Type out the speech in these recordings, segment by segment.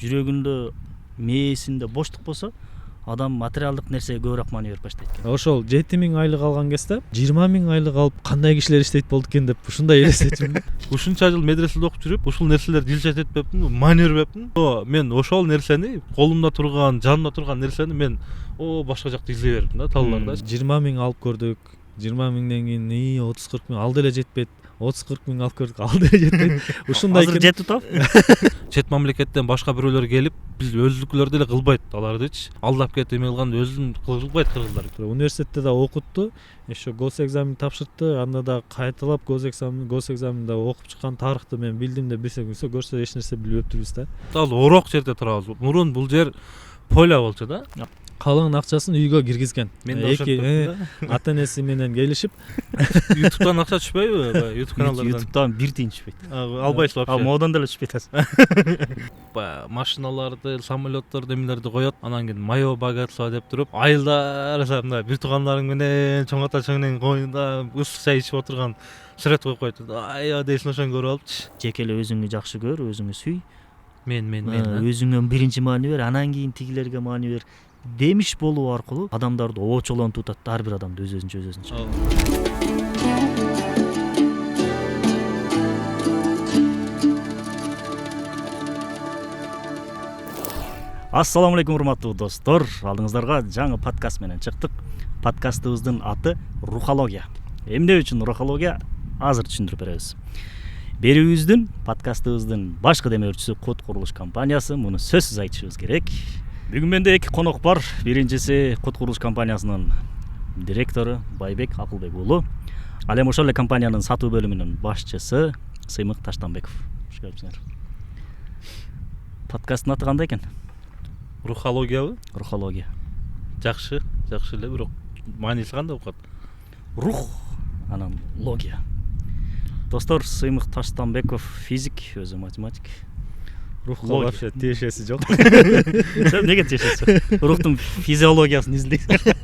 жүрөгүндө мээсинде боштук болсо адам материалдык нерсеге көбүрөөк маани берип баштайт экен. Ошол 7000 айлык алган кезде 20.000 айлык алып кандай кишилер иштейт болду экен деп ушундай элестетчүмүн. Ушунча жыл медреседе окуп жүрүп ушул нерселерди илчет этпепмин, маани бербепмин. Мен ошол нерсени, колумда турган, жанымда турган нерсени мен башка жакта издей бердим да, талууларда. 20.000 алып көрдүк. 20.000ден кийин 30-40 миң ал деле жетпейт. 30-40 миң алып көрдүк, ал деле жетпейт. Ушундай азыр жетип атабы? Чет мамлекеттен башка бирөөлөр келип, биз өзүнүкүлөр деле кылбайт алардычы. Алдап кетип эме кылган өзүн кылбайт кыргыздар. Университетте да окутту, еще госэкзамен тапшыртты, анда да кайталап госэкзаменде окуп чыккан тарыхты мен билдим деп билсек, көрсө эч нерсе билбептирбиз да. Ал ороок жерде турабыз. Мурун бул жер поля болчу да. Калган акчасын үйгө киргизген. Мен да ошентип ата энеси менен келишип. YouTube'дан акча түшпөйбү? YouTube каналдардан. YouTube'дан 1 тиын түшпөйт. Албайсыз вообще. Модан деле түшпөйт азыр. Машиналарды, самолеттарды, эмелерди коет. Анан кийин моё богатство деп туруп, айылдар мындай бир туугандарың менен чоң ата чоңнун коюнда ысык чай ичип отурган сүрөт коюп койду. Ай, дейсин ошону көрүп алыпчы. Жеке эле өзүңдү жакшы көр, өзүңдү сүй. Мен. Өзүңө биринчи маани бер, анан кийин тигилерге маани бер. Демиш болуу аркылуу адамдарды оочолонтуп атат, ар бир адамды өзүнчө. Ассаламу алейкум урматтуу достор. Алдыңыздарга жаңы подкаст менен чыктык. Подкастыбыздын аты Рухология. Эмне үчүн Рухология? Азыр түшүндүрүп беребиз. Берүүбүздүн, подкастыбыздын башкы демөөрчүсү Кут курулуш компаниясы. Муну сөзсүз айтышыбыз керек. Бүгүн менде эки конок бар. Биринчиси Кут курулуш компаниясынын директору Байбек Акылбек уулу. Ал эми ошол эле компаниянын сатуу бөлүмүнүн башчысы Сыймык Таштанбеков. Кош келипсиңер. Подкасттын аты кандай экен? Рухологиябы? Рухология. Жакшы эле, бирок мааниси кандай окот? Рух, анан логия. Достор, Сыймык Таштанбеков физик, өзү математик. Рухка вообще тиешеси жок. Неге тиешеси? Рухтун физиологиясын изилдейсиз.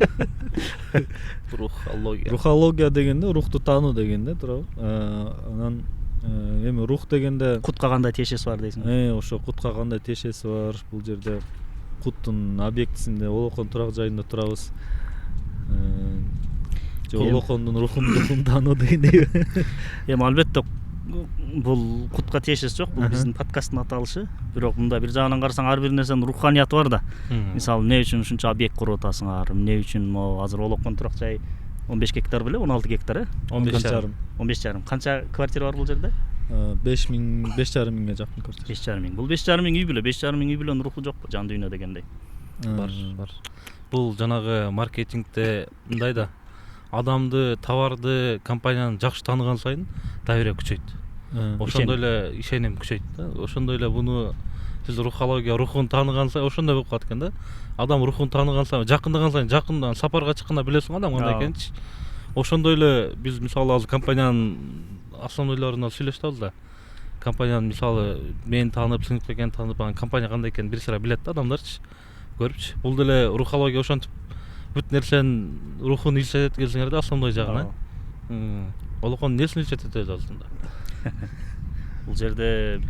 Рухология дегенде рухту таануу дегенде туурабы? Анан эми рух дегенде кутка кандай тиешеси бар дейсиң? Ошо кутка кандай тиешеси бар? Бул жерде куттун объектисинде Олокон турак жайында турабыз. Олокондун рухун таануу дегендей. Эми албетте бул кутка тиешеси жок, бул биздин подкасттын аталышы. Бирок мында бир жагынан карасаң ар бир нерсенин руханияты бар да. Мисалы, эмне үчүн ушунча объект куруп атасыңар? Эмне үчүн могу азыр Олокон турак жай 15 гектар беле, 16 гектар, 15,5. Канча квартира бар бул жерде? 5,5 миңге жакын квартира. 5,5 миң. Бул 5,5 миң үй бүлө, 5,5 миң үй бүлөнүн руху жокпу жан дүйнө дегендей? Бар. Бул жанагы маркетингде мындай да. Адамды, товарды, компанияны жакшы тааныган сайын доверие күчөйт. Ошондой эле ишеним күчөйт да. Ошондой эле буну сиз рухология, рухун тааныган сайын ошондой болуп калат экен да. Адам рухун тааныган сайын, жакындаган сайын, жакындан сапарга чыкканда билесиң адам кандай экенчи. Ошондой эле биз мисалы азыр компаниянын основнойлорунан сүйлөшүп атабыз да. Компаниянын мисалы мени таанып, сиңип экенин таанып, анан компания кандай экенин бир сыйра билет да адамдарчы. Көрүпчү. Бул деле рухология ошентип бүт нерсенин рухун илчет келсеңер да основной жагына. Олокон несин илчет этебиз азырында? Бул жерде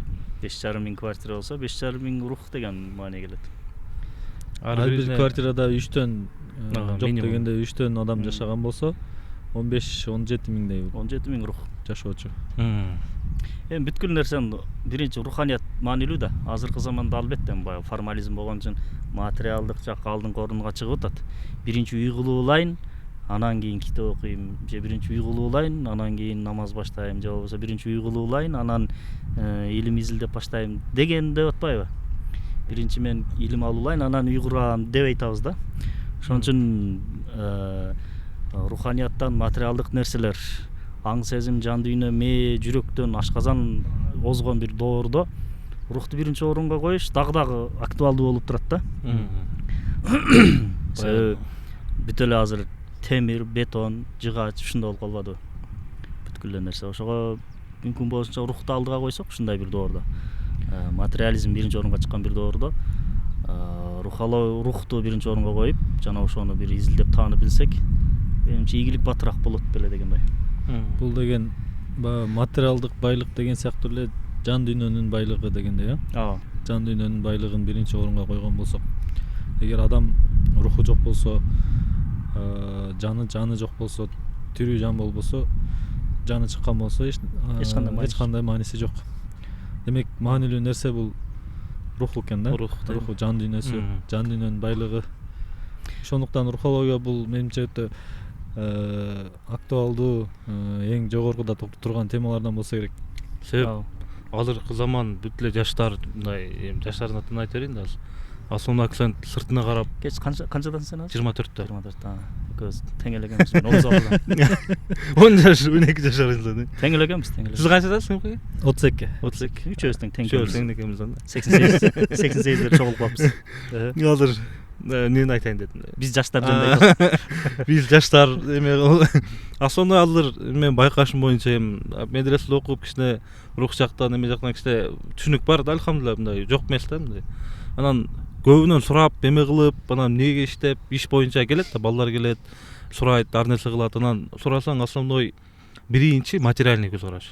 5,5 миң квартира болсо 5,5 миң рух деген маани келет. Ар бир квартирада 3төн жок дегенде 3төн адам жашаган болсо 15-17 миңдей. 17 миң рух жашоочу. Эми бүткүл нерсенин биринчи руханият маанилүү да. Азыркы заманда албетте баягы формализм болгон үчүн материалдык жакка алдыңкы орунга чыгып атат. Биринчи үй кылуулайын, анан кийин китеп окуйм, же биринчи үй кылуулайын, анан кийин намаз баштайм, же болбосо биринчи үй кылуулайын, анан илим изилдеп баштайм деген деп атпайбы? Биринчи мен илим алуулайын, анан үй курам деп айтабыз да. Ошон үчүн руханияттан материалдык нерселер, аң сезим, жан дүйнө, мээ, жүрөктөн ашказан озгон бир доордо рухту биринчи орунга коюш дагы актуалдуу болуп турат да. Бүт эле азыр темир, бетон, жыгач ушундай болуп калбадыбы? Бүткүл нерсе. Ошого мүмкүн болушунча рухту алдыга койсок, ушундай бир доордо, материализм биринчи орунга чыккан бир доордо, рухту биринчи орунга коюп, жана ошону бир изилдеп таанып билсек, менимче ийгилик батыраак болот беле дегендей. Бул деген материалдык байлык деген сыяктуу эле жан дүйнөнүн байлыгы дегендей, жан дүйнөнүн байлыгын биринчи орунга койгон болсок, эгер адам руху жок болсо, жаны жок болсо, тирүү жан болбосо, жаны чыккан болсо эч кандай мааниси жок. Демек маанилүү нерсе бул руху экен да. Руху жан дүйнөсү, жан дүйнөнүн байлыгы. Ошондуктан рухология бул менимче өтө актуалдуу, эң жогоркуда турган темалардан болсо керек. Себеп азыркы заман бүт эле жаштар мындай жаштардын атын айта берейин да азыр. Основной акцент сыртына карап. Канчадансың сен азыр? 24-тө. 24. Экөөбүз тең эле экенбиз. Мен 36. 10 жаш, 12 жаш арасында. Тең эле экенбиз, тең эле. Сиз канчадасыз? 32. Үчөөбүз тең экенбиз анда. 88 чогулуп калыппыз. Азыр эмнени айтайын дедим. Биз жаштар жөнүндө. Биз жаштар эме основной азыр мен байкашым боюнча медреседе окуп кичине рух жактан эме жактан кичине түшүнүк бар да, алхамдулилла, мындай жок эмес да мындай. Анан көбүнөн сурап, эме кылып, анан эмнеге иштеп, иш боюнча келет да, балдар келет, сурайт, ар нерсе кылат. Анан сурасаң основной биринчи материальный көз караш.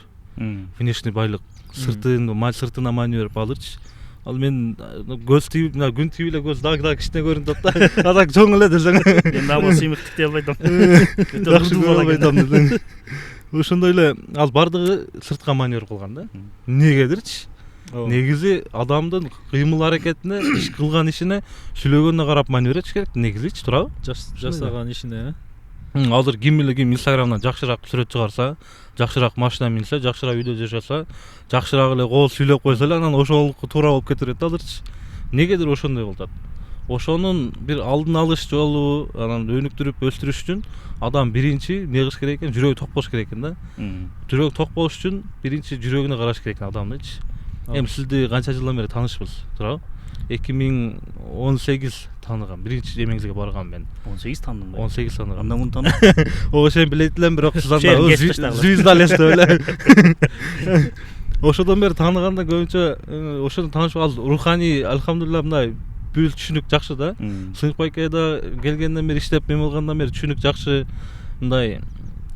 Внешний байлык, сыртына маани берип алырчы. Ал мен көз тийип, күн тийип эле көз даг кичине көрүнүп атат да. Адак чоң эле десең. Мен дагы сыймыктык дей албайт атам. Өтө албайт атам десең. Ошондой эле ал бардыгы сыртка маани берип калган да. Эмнегедирчи? Негизи адамдын кыймыл аракетине, иш кылган ишине, сүйлөгөнүнө карап маани бериш керек. Негизичи туурабы? Жасаган ишине. Азыр ким Инстаграмдан жакшыраак сүрөт чыгарса, жакшыраак машина минсе, жакшыраак үйдө жашаса, жакшыраак эле кол сүйлөп койсо эле анан ошол туура болуп кете берет азырчы. Негедир ошондой болуп атат. Ошонун бир алдын алыш жолу, анан өнүктүрүп өстүрүш үчүн адам биринчи эмне кылыш керек экен? Жүрөгү ток болуш керек экен да. Жүрөгү ток болуш үчүн биринчи жүрөгүнө караш керек экен адамдычы. Эми сизди канча жылдан бери таанышпыз, туурабы? 2018 тааныгам. Биринчи эмеңизге баргам мен. 18 таандым. 18 тааныгам. Анда муну таанып. Ошо билет элем, бирок сиз анда звезда элесиз эле. Ошодон бери тааныганда көбүнчө ошондон таанышып ал руханий, алхамдулилла, мындай бүт түшүнүк жакшы да. Сыйык байкайда келгенден бери иштеп эме болгондон бери түшүнүк жакшы, мындай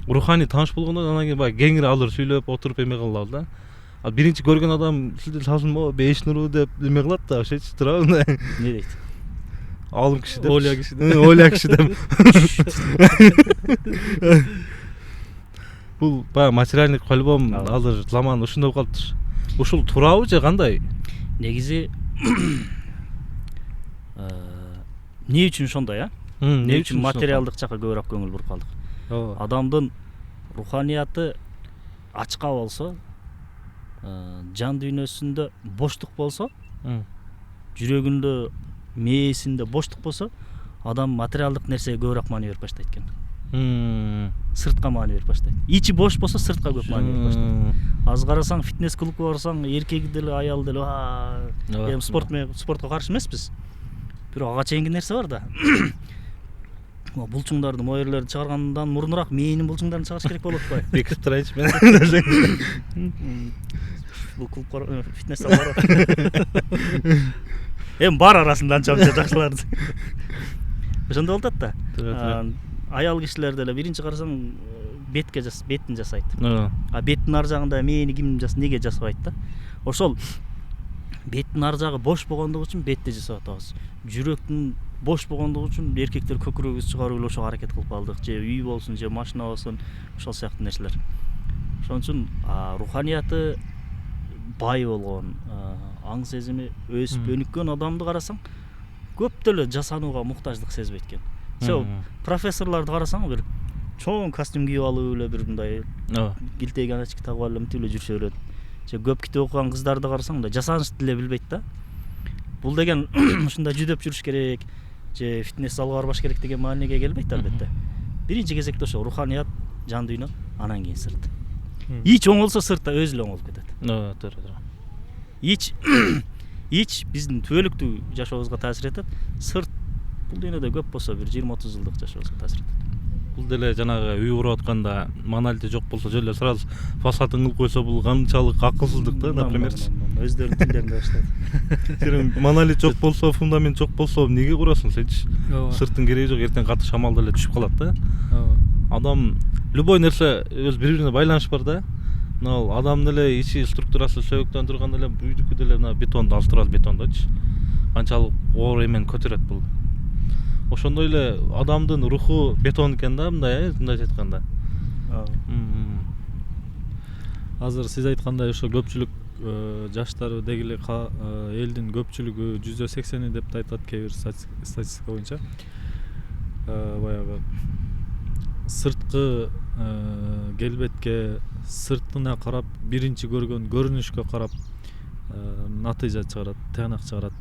руханий тааныш болгондон анан кийин баягы кеңири алыр сүйлөп отуруп эме кылалы да. Ал биринчи көргөн адам сизди салсынбы, беш нуру деп эме кылат да, ошочу туурабы? Не дейт? Алым киши деп. Оля киши деп. Оля киши деп. Бул баягы материальный по-любому азыр заман ушундай болуп калыптыр. Ушул туурабы же кандай? Негизи эмне үчүн ошондой, эмне үчүн материалдык жакка көбүрөөк көңүл буруп калдык? Адамдын руханияты ачка болсо, жан дүйнөсүндө боштук болсо, жүрөгүндө, мээсинде боштук болсо, адам материалдык нерсеге көбүрөөк маани берип баштайт экен. Сыртка маани берип баштайт. Ичи бош болсо сыртка көп маани берип баштайт. Аз карасаң, фитнес клубка барсаң, эркеги деле, аял деле, эми спортко каршы эмеспиз. Бирок ага чейинки нерсе бар да. Булчуңдарды, моерлерди чыгаргандан мурунураак мээнин булчуңдарын чыгарыш керек болот го. Бекитип турайынчы мен. Бул клуб фитнес зал бар. Эми бар арасында анча-мынча жакшыларды. Ошондой болуп атат да. Аял кишилер деле биринчи карасаң бетин жасайт. Беттин ар жагында мээни ким неге жасабайт да? Ошол беттин ар жагы бош болгондугу үчүн бетти жасап атабыз. Жүрөктүн бош болгондугу үчүн эркектер көкүрөгүбүздү чыгарып эле ошого аракет кылып калдык. Же үй болсун, же машина болсун, ошол сыяктуу нерселер. Ошон үчүн руханияты бай болгон, аң сезими өсүп өнүккөн адамды карасаң, көп деле жасанууга муктаждык сезбейт экен. Профессорлорду карасаң, бир чоң костюм кийип алып эле бир мындай килтеги очки тагып алып мынтип эле жүрүшө берет. Же көп китеп окуган кыздарды карасаң, мындай жасанышты деле билбейт да. Бул деген ушундай жүдөп жүрүш керек, же фитнес залга барбаш керек деген мааниге келбейт албетте. Биринчи кезекте ошо руханият, жан дүйнө, анан кийин сырт. Ич оң болсо сырт да өзү эле оң болуп кетет. Туура. Ич биздин түбөлүктүү жашообузга таасир этет. Сырт бул дүйнөдө көп болсо бир 20-30 жылдык жашообузга таасир этет. Бул деле жанагы үй куруп атканда монолити жок болсо, же эле сразу фасадын кылып койсо, бул канчалык акылсыздык да, например. Өздөрүнүн тилдеринде баштайт. Сен монолит жок болсо, фундамент жок болсо, эмнеге курасың сенчи? Сырттын кереги жок, эртең катык шамалда эле түшүп калат да. Адам любой нерсе өз бири-бирине байланыш бар да. мына адамдын эле ичи структурасы сөбөктөн турганда эле үйдүкү деле мына бетон, алстырал бетондочу канчалык оор эмени көтөрөт бул. Ошондой эле адамдын руху бетон экен да, мындайча айтканда. Азыр сиз айткандай ошо көпчүлүк жаштар деги эле элдин көпчүлүгү 80% деп да айтат кээ бир статистика боюнча. Баягы сырткы келбетке, сыртына карап, биринчи көргөн көрүнүшкө карап натыйжа чыгарат, тыянак чыгарат.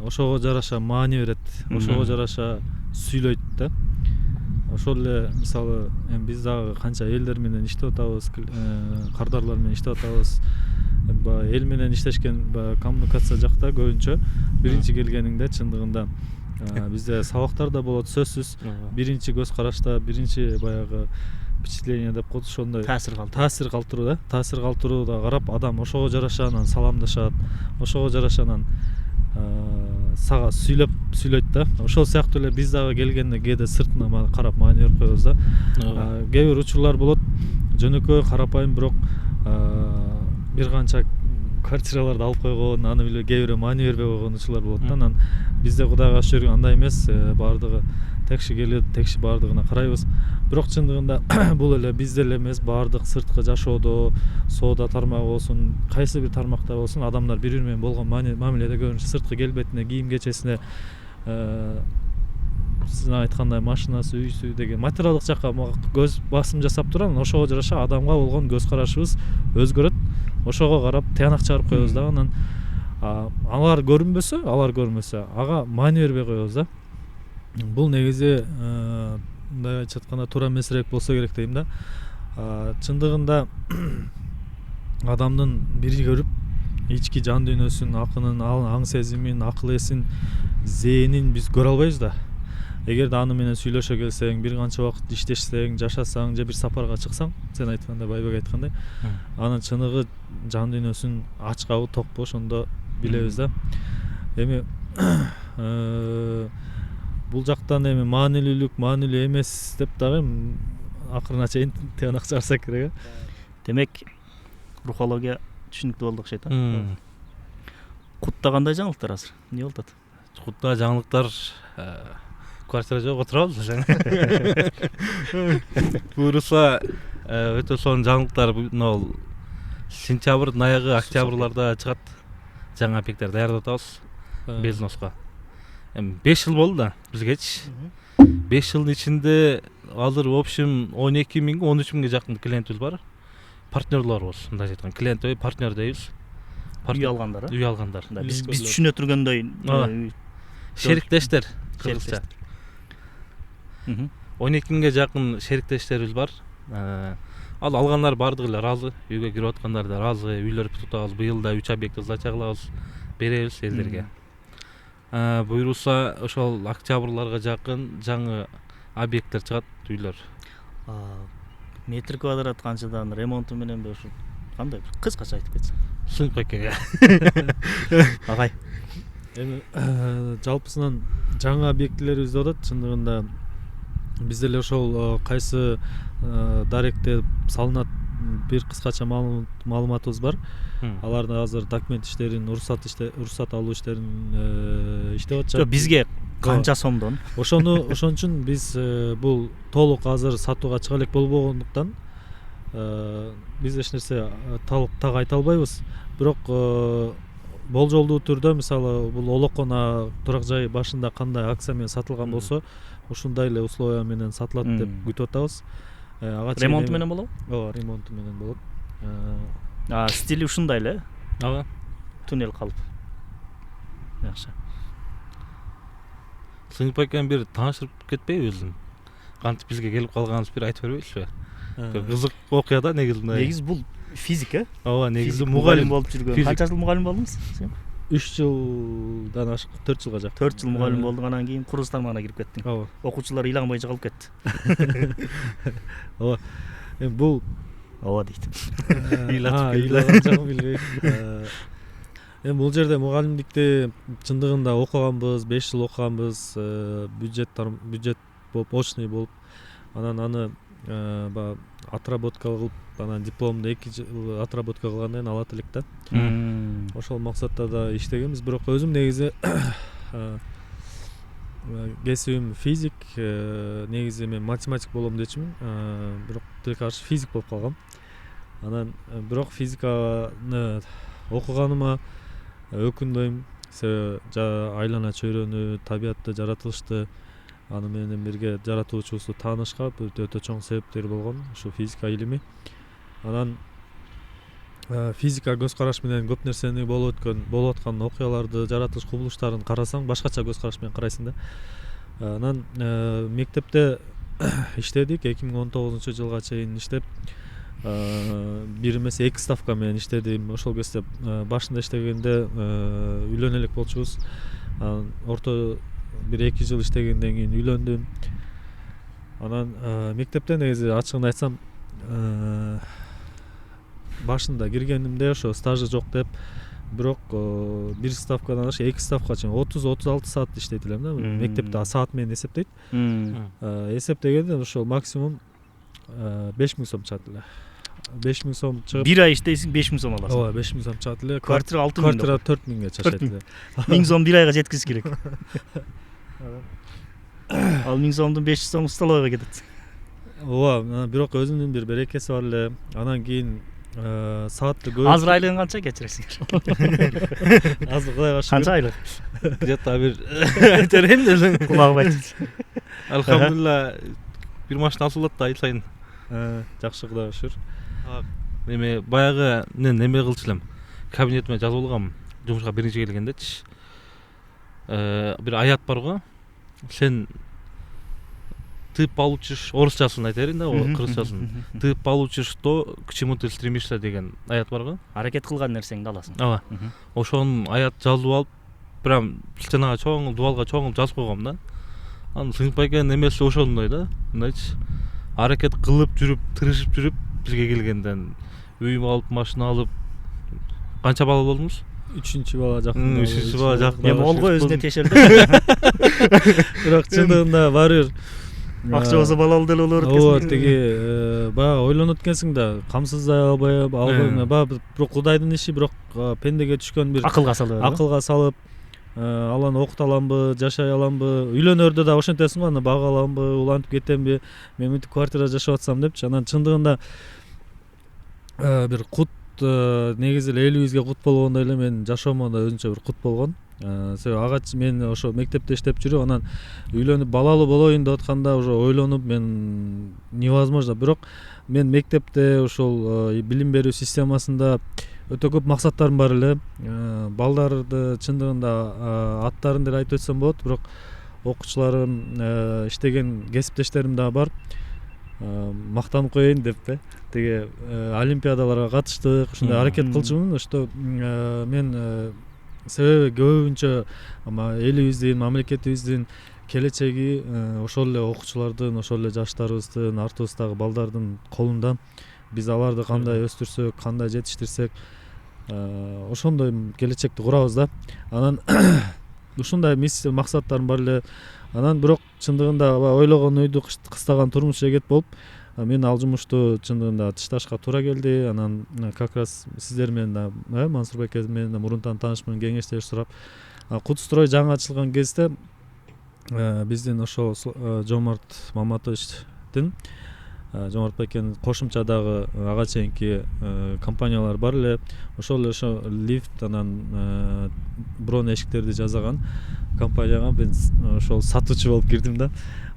Ошого жараша маани берет, ошого жараша сүйлөйт да. Ошол эле мисалы эми биз дагы канча элдер менен иштеп атабыз, кардарлар менен иштеп атабыз. Баягы эл менен иштешкен баягы коммуникация жакта көбүнчө биринчи келгениңде чындыгында бизде сабактар да болот, сөзсүз биринчи көз карашта, биринчи баягы впечатление деп коет, ошондой таасир калтыруу да. Таасир калтырууда карап адам ошого жараша анан саламдашат, ошого жараша анан сага сүйлөйт да. Ошол сыяктуу эле биз дагы келгенде кээде сыртына карап маани берип коебуз да. Кээ бир учурлар болот, жөнөкөй карапайым, бирок бир канча квартираларды алып койгон, аны биле кээ бирөө маани бербей койгон учурлар болот да. Анан бизде Кудайга шүгүр андай эмес, баардыгы текши келет, текши баардыгына карайбыз. Бирок чындыгында бул эле бизде эле эмес, баардык сырткы жашоодо, соода тармагы болсун, кайсы бир тармакта болсун, адамдар бири бири менен болгон мамиледе көбүнчө сырткы келбетине, кийим кечесине, сиз айткандай машинасы, үйсү деген материалдык жакка көз басым жасап туруп, анан ошого жараша адамга болгон көз карашыбыз өзгөрөт. Ошого карап тыянак чыгарып коебуз да. Анан алар көрүнбөсө, ага маани бербей коебуз да. Бул негизи мындай айтып атканда туура эмесирээк болсо керек дейм да. Чындыгында адамдын бири көрүп ички жан дүйнөсүн, акынын, аң сезимин, акыл эсин, зээнин биз көрө албайбыз да. Эгерде аны менен сүйлөшө келсең, бир канча убакыт иштешсең, жашасаң же бир сапарга чыксаң, сен айткандай, Байбек айткандай, анын чыныгы жан дүйнөсүн ачкабы, токпу, ошондо билебиз да. Эми бул жактан эми маанилүүлүк, маанилүү эмес деп дагы акырына чейин тыянак чыгарсак керек. Демек рухология түшүнүктүү болду окшойт. Кутта кандай жаңылыктар азыр? Эмне болуп атат? Кутта жаңылыктар квартира жок, отурабыз. Буюрса өтө сонун жаңылыктар бул сентябрдын аягы, октябрларда чыгат. Жаңы объекттер даярдап атабыз Безноска. 5 жыл болду да бизгечи. 5 жылдын ичинде азыр в общем 12 миңге 13 миңге жакын клиентибиз бар. Партнерлорбуз, мындай айтканда, клиент дейбиз, партнер дейбиз. Үй алгандар. Үй алгандар. Биз түшүнө тургөндөй шериктештер, кыргызча. 12 миңге жакын шериктештерибиз бар. Ал алгандар бардыгы эле ыраазы, үйгө кирип аткандар да ыраазы, үйлөр бүтүп атабыз. Быйыл да 3 объектти сдача кылабыз, беребиз элдерге. Буюрса ошол октябрларга жакын жаңы объекттер чыгат, үйлөр. Метр квадрат канчадан, ремонту мененби ошо кандай бир кыскача айтып кетсең? Сыйынып экен. Агай. Эми жалпысынан жаңы объектилерибиз деп атат. Чындыгында биз деле ошол кайсы даректе салынат бир кыскача маалыматыбыз бар. Аларды азыр документ иштерин, уруксат алуу иштерин иштеп атышат. Бизге канча сомдон? Ошон үчүн биз бул толук азыр сатууга чыга элек болбогондуктан биз эч нерсе так айта албайбыз. Бирок болжолдуу түрдө мисалы бул Олокона турак жай башында кандай акция менен сатылган болсо, ушундай эле условия менен сатылат деп күтүп атабыз. Ремонту менен болобу? Ооба, ремонту менен болот. Стили ушундай эле? Ага. Туннель калып. Жакшы. Сыйынып экен бир таанышырып кетпейбизби? Кантип бизге келип калганыбызды бир айтып бербейсизби? Кызык окуя да негизи. Негизи бул физика. Ооба, негизи мугалим болуп жүргөн. Канча жыл мугалим болдуңуз? 3 жылдан ашык, 4 жылга жакын. 4 жыл мугалим болдуң, анан кийин курс тармагына кирип кеттиң. Ооба. Окуучулар ыйлаган боюнча калып кетти. Ооба. Эми бул ооба дейт. Ыйлаган жагын билбейм. Эми бул жерде мугалимдикти чындыгында окуганбыз, 5 жыл окуганбыз, бюджет болуп, очный болуп, анан аны баягы отработка кылып анан дипломду 2 жыл отработка кылгандан кийин алат элек да. Ошол максатта да иштегенбиз. Бирок өзүм негизи кесибим физик, негизи мен математик болом дечүмүн. Бирок тилекке каршы физик болуп калгам. Анан бирок физиканы окуганыма өкүнбөйм. Себеби айлана чөйрөнү, табиятты, жаратылышты аны менен бирге жаратуучубузду таанышка өтө чоң себептери болгон ушу физика илими. Анан физика көз караш менен көп нерсени болуп аткан окуяларды, жаратылыш кубулуштарын карасаң, башкача көз караш менен карайсың да. Анан мектепте иштедик, 2019 жылга чейин иштеп, бир эмес 2 ставка менен иштедим. Ошол кезде башында иштегенде үйлөнө элек болчубуз. Анан орто бир 2 жыл иштегенден кийин үйлөндүм. Анан мектепте негизи ачыгын айтсам башында киргенимде ошо стажы жок деп, бирок бир ставкадан аш 2 ставка чейин 30-36 саат иштейт элем да. Мектепте саат менен эсептейт. Эсептегенде ошол максимум 5000 сом чыгат эле. 5000 сом чыгып, бир ай иштейсиң, 5000 сом аласың. Ооба, 5000 сом чыгат эле. Квартира 6000. Квартира 4000ге чачат эле. 1000 сом бир айга жеткиз керек. Ал 1000 сомдун 500 сому столовойго кетет. Ооба, бирок өзүнүн бир берекеси бар эле. Анан кийин саатты көп. Азыр айлыгын канча кечиресиңер? Азыр Кудайга шүгүр. Канча айлык? Где-то бир айтерем делең. Кулагым айтты. Алхамдулилла бир машина алсылат да ай сайын. Жакшы, Кудайга шүгүр. Эме баягы неме кылчу элем. Кабинетиме жазып алгам жумушка биринчи келгендечи. Бир аят бар го. Сен ты получишь, орусчасын айтерин да, кыргызчасын. Ты получишь то, к чему ты стремишься деген аят бар го. Аракет кылган нерсеңди аласың. Ооба. Ошонун аят жазып алып, прям стенага чоң, дубалга чоң жазып койгом да. Анан сыйынпай экен эмеси ошондой да. Мындайчы. Аракет кылып жүрүп, тырышып жүрүп бизге келгенден үйүм алып, машина алып, канча бала болдуңуз? 3-бала жакын. 3-бала жакын. Эми олго өзүнө тешелди. Бирок чындыгында баары бир акча болсо балалуу деле болор экенсиң. Ооба, тиги баягы ойлонот экенсиң да, камсыздай албайбы, баягы бирок Кудайдын иши, бирок пендеге түшкөн бир акылга салып, аланы окута аламбы, жашай аламбы, үйлөнөрдө да ошентесиң го, аны бага аламбы, улантып кетемби, мен мынтип квартирада жашап атсам депчи. Анан чындыгында бир кут, негизи эле элибизге кут болгондой эле менин жашоомо да өзүнчө бир кут болгон. Себеби ага мен ошо мектепте иштеп жүрүп, анан үйлөнүп балалуу болоюн деп атканда уже ойлонуп мен невозможно. Бирок мен мектепте ошол билим берүү системасында өтө көп максаттарым бар эле. Балдарды чындыгында аттарын деле айтып өтсөм болот, бирок окуучуларым, иштеген кесиптештерим да бар. Мактанып коеюн деп тиги олимпиадаларга катыштык, ушундай аракет кылчумун, что мен себеби көбүнчө элибиздин, мамлекетибиздин келечеги ошол эле окуучулардын, ошол эле жаштарыбыздын, артыбыздагы балдардын колунда. Биз аларды кандай өстүрсөк, кандай жетиштирсек, ошондой келечекти курабыз да. Анан ушундай миссия, максаттарым бар эле. Анан бирок чындыгында ойлогон үйдү кыстаган турмуш жегет болуп, мен ал жумушту чындыгында тышташка туура келди. Анан как раз сиздер менен да, Мансурбек менен мурунтан таанышмын, кеңештер сурап, Кутстрой жаңы ачылган кезде биздин ошо Жомарт Маматовичтин, Жомарт Бекенин кошумчадагы ага чейинки компаниялар бар эле. Ошол эле ошо лифт, анан брон эшиктерди жасаган компанияга мен ошол сатуучу болуп кирдим да.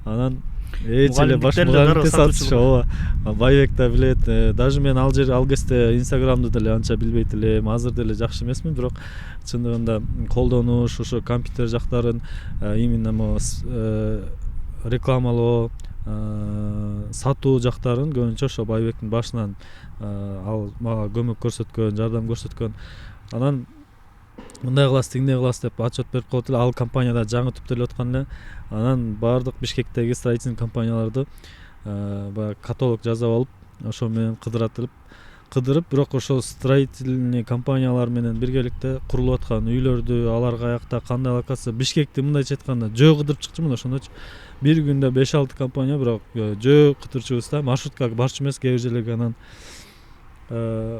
Анан эле баш мугалимдикте сатуучу. Ооба. Байбек да билет. Даже мен ал кезде Инстаграмды деле анча билбейт элем, азыр деле жакшы эмесмин, бирок чындыгында колдонуш, ошо компьютер жактарын именно рекламалоо, сатуу жактарын көбүнчө ошо Байбектин башынан ал мага көмөк көрсөткөн, жардам көрсөткөн. Анан мындай кыласыз, тигиндей кыласыз деп отчет берип коет эле. Ал компанияда жаңы түптөлүп аткан эле. Анан баардык Бишкектеги строительный компанияларды баягы каталог жасап алып, ошо менен кыдыратылып кыдырып, бирок ошол строительный компаниялар менен биргеликте курулуп аткан үйлөрдү, алар каякта, кандай локация, Бишкекти мындайча айтканда жөө кыдырып чыкчумун ошондочу. Бир күндө 5-6 компания, бирок жөө кыдырчубуз да, маршрутка барчу эмес кээ бир жерлерге. Анан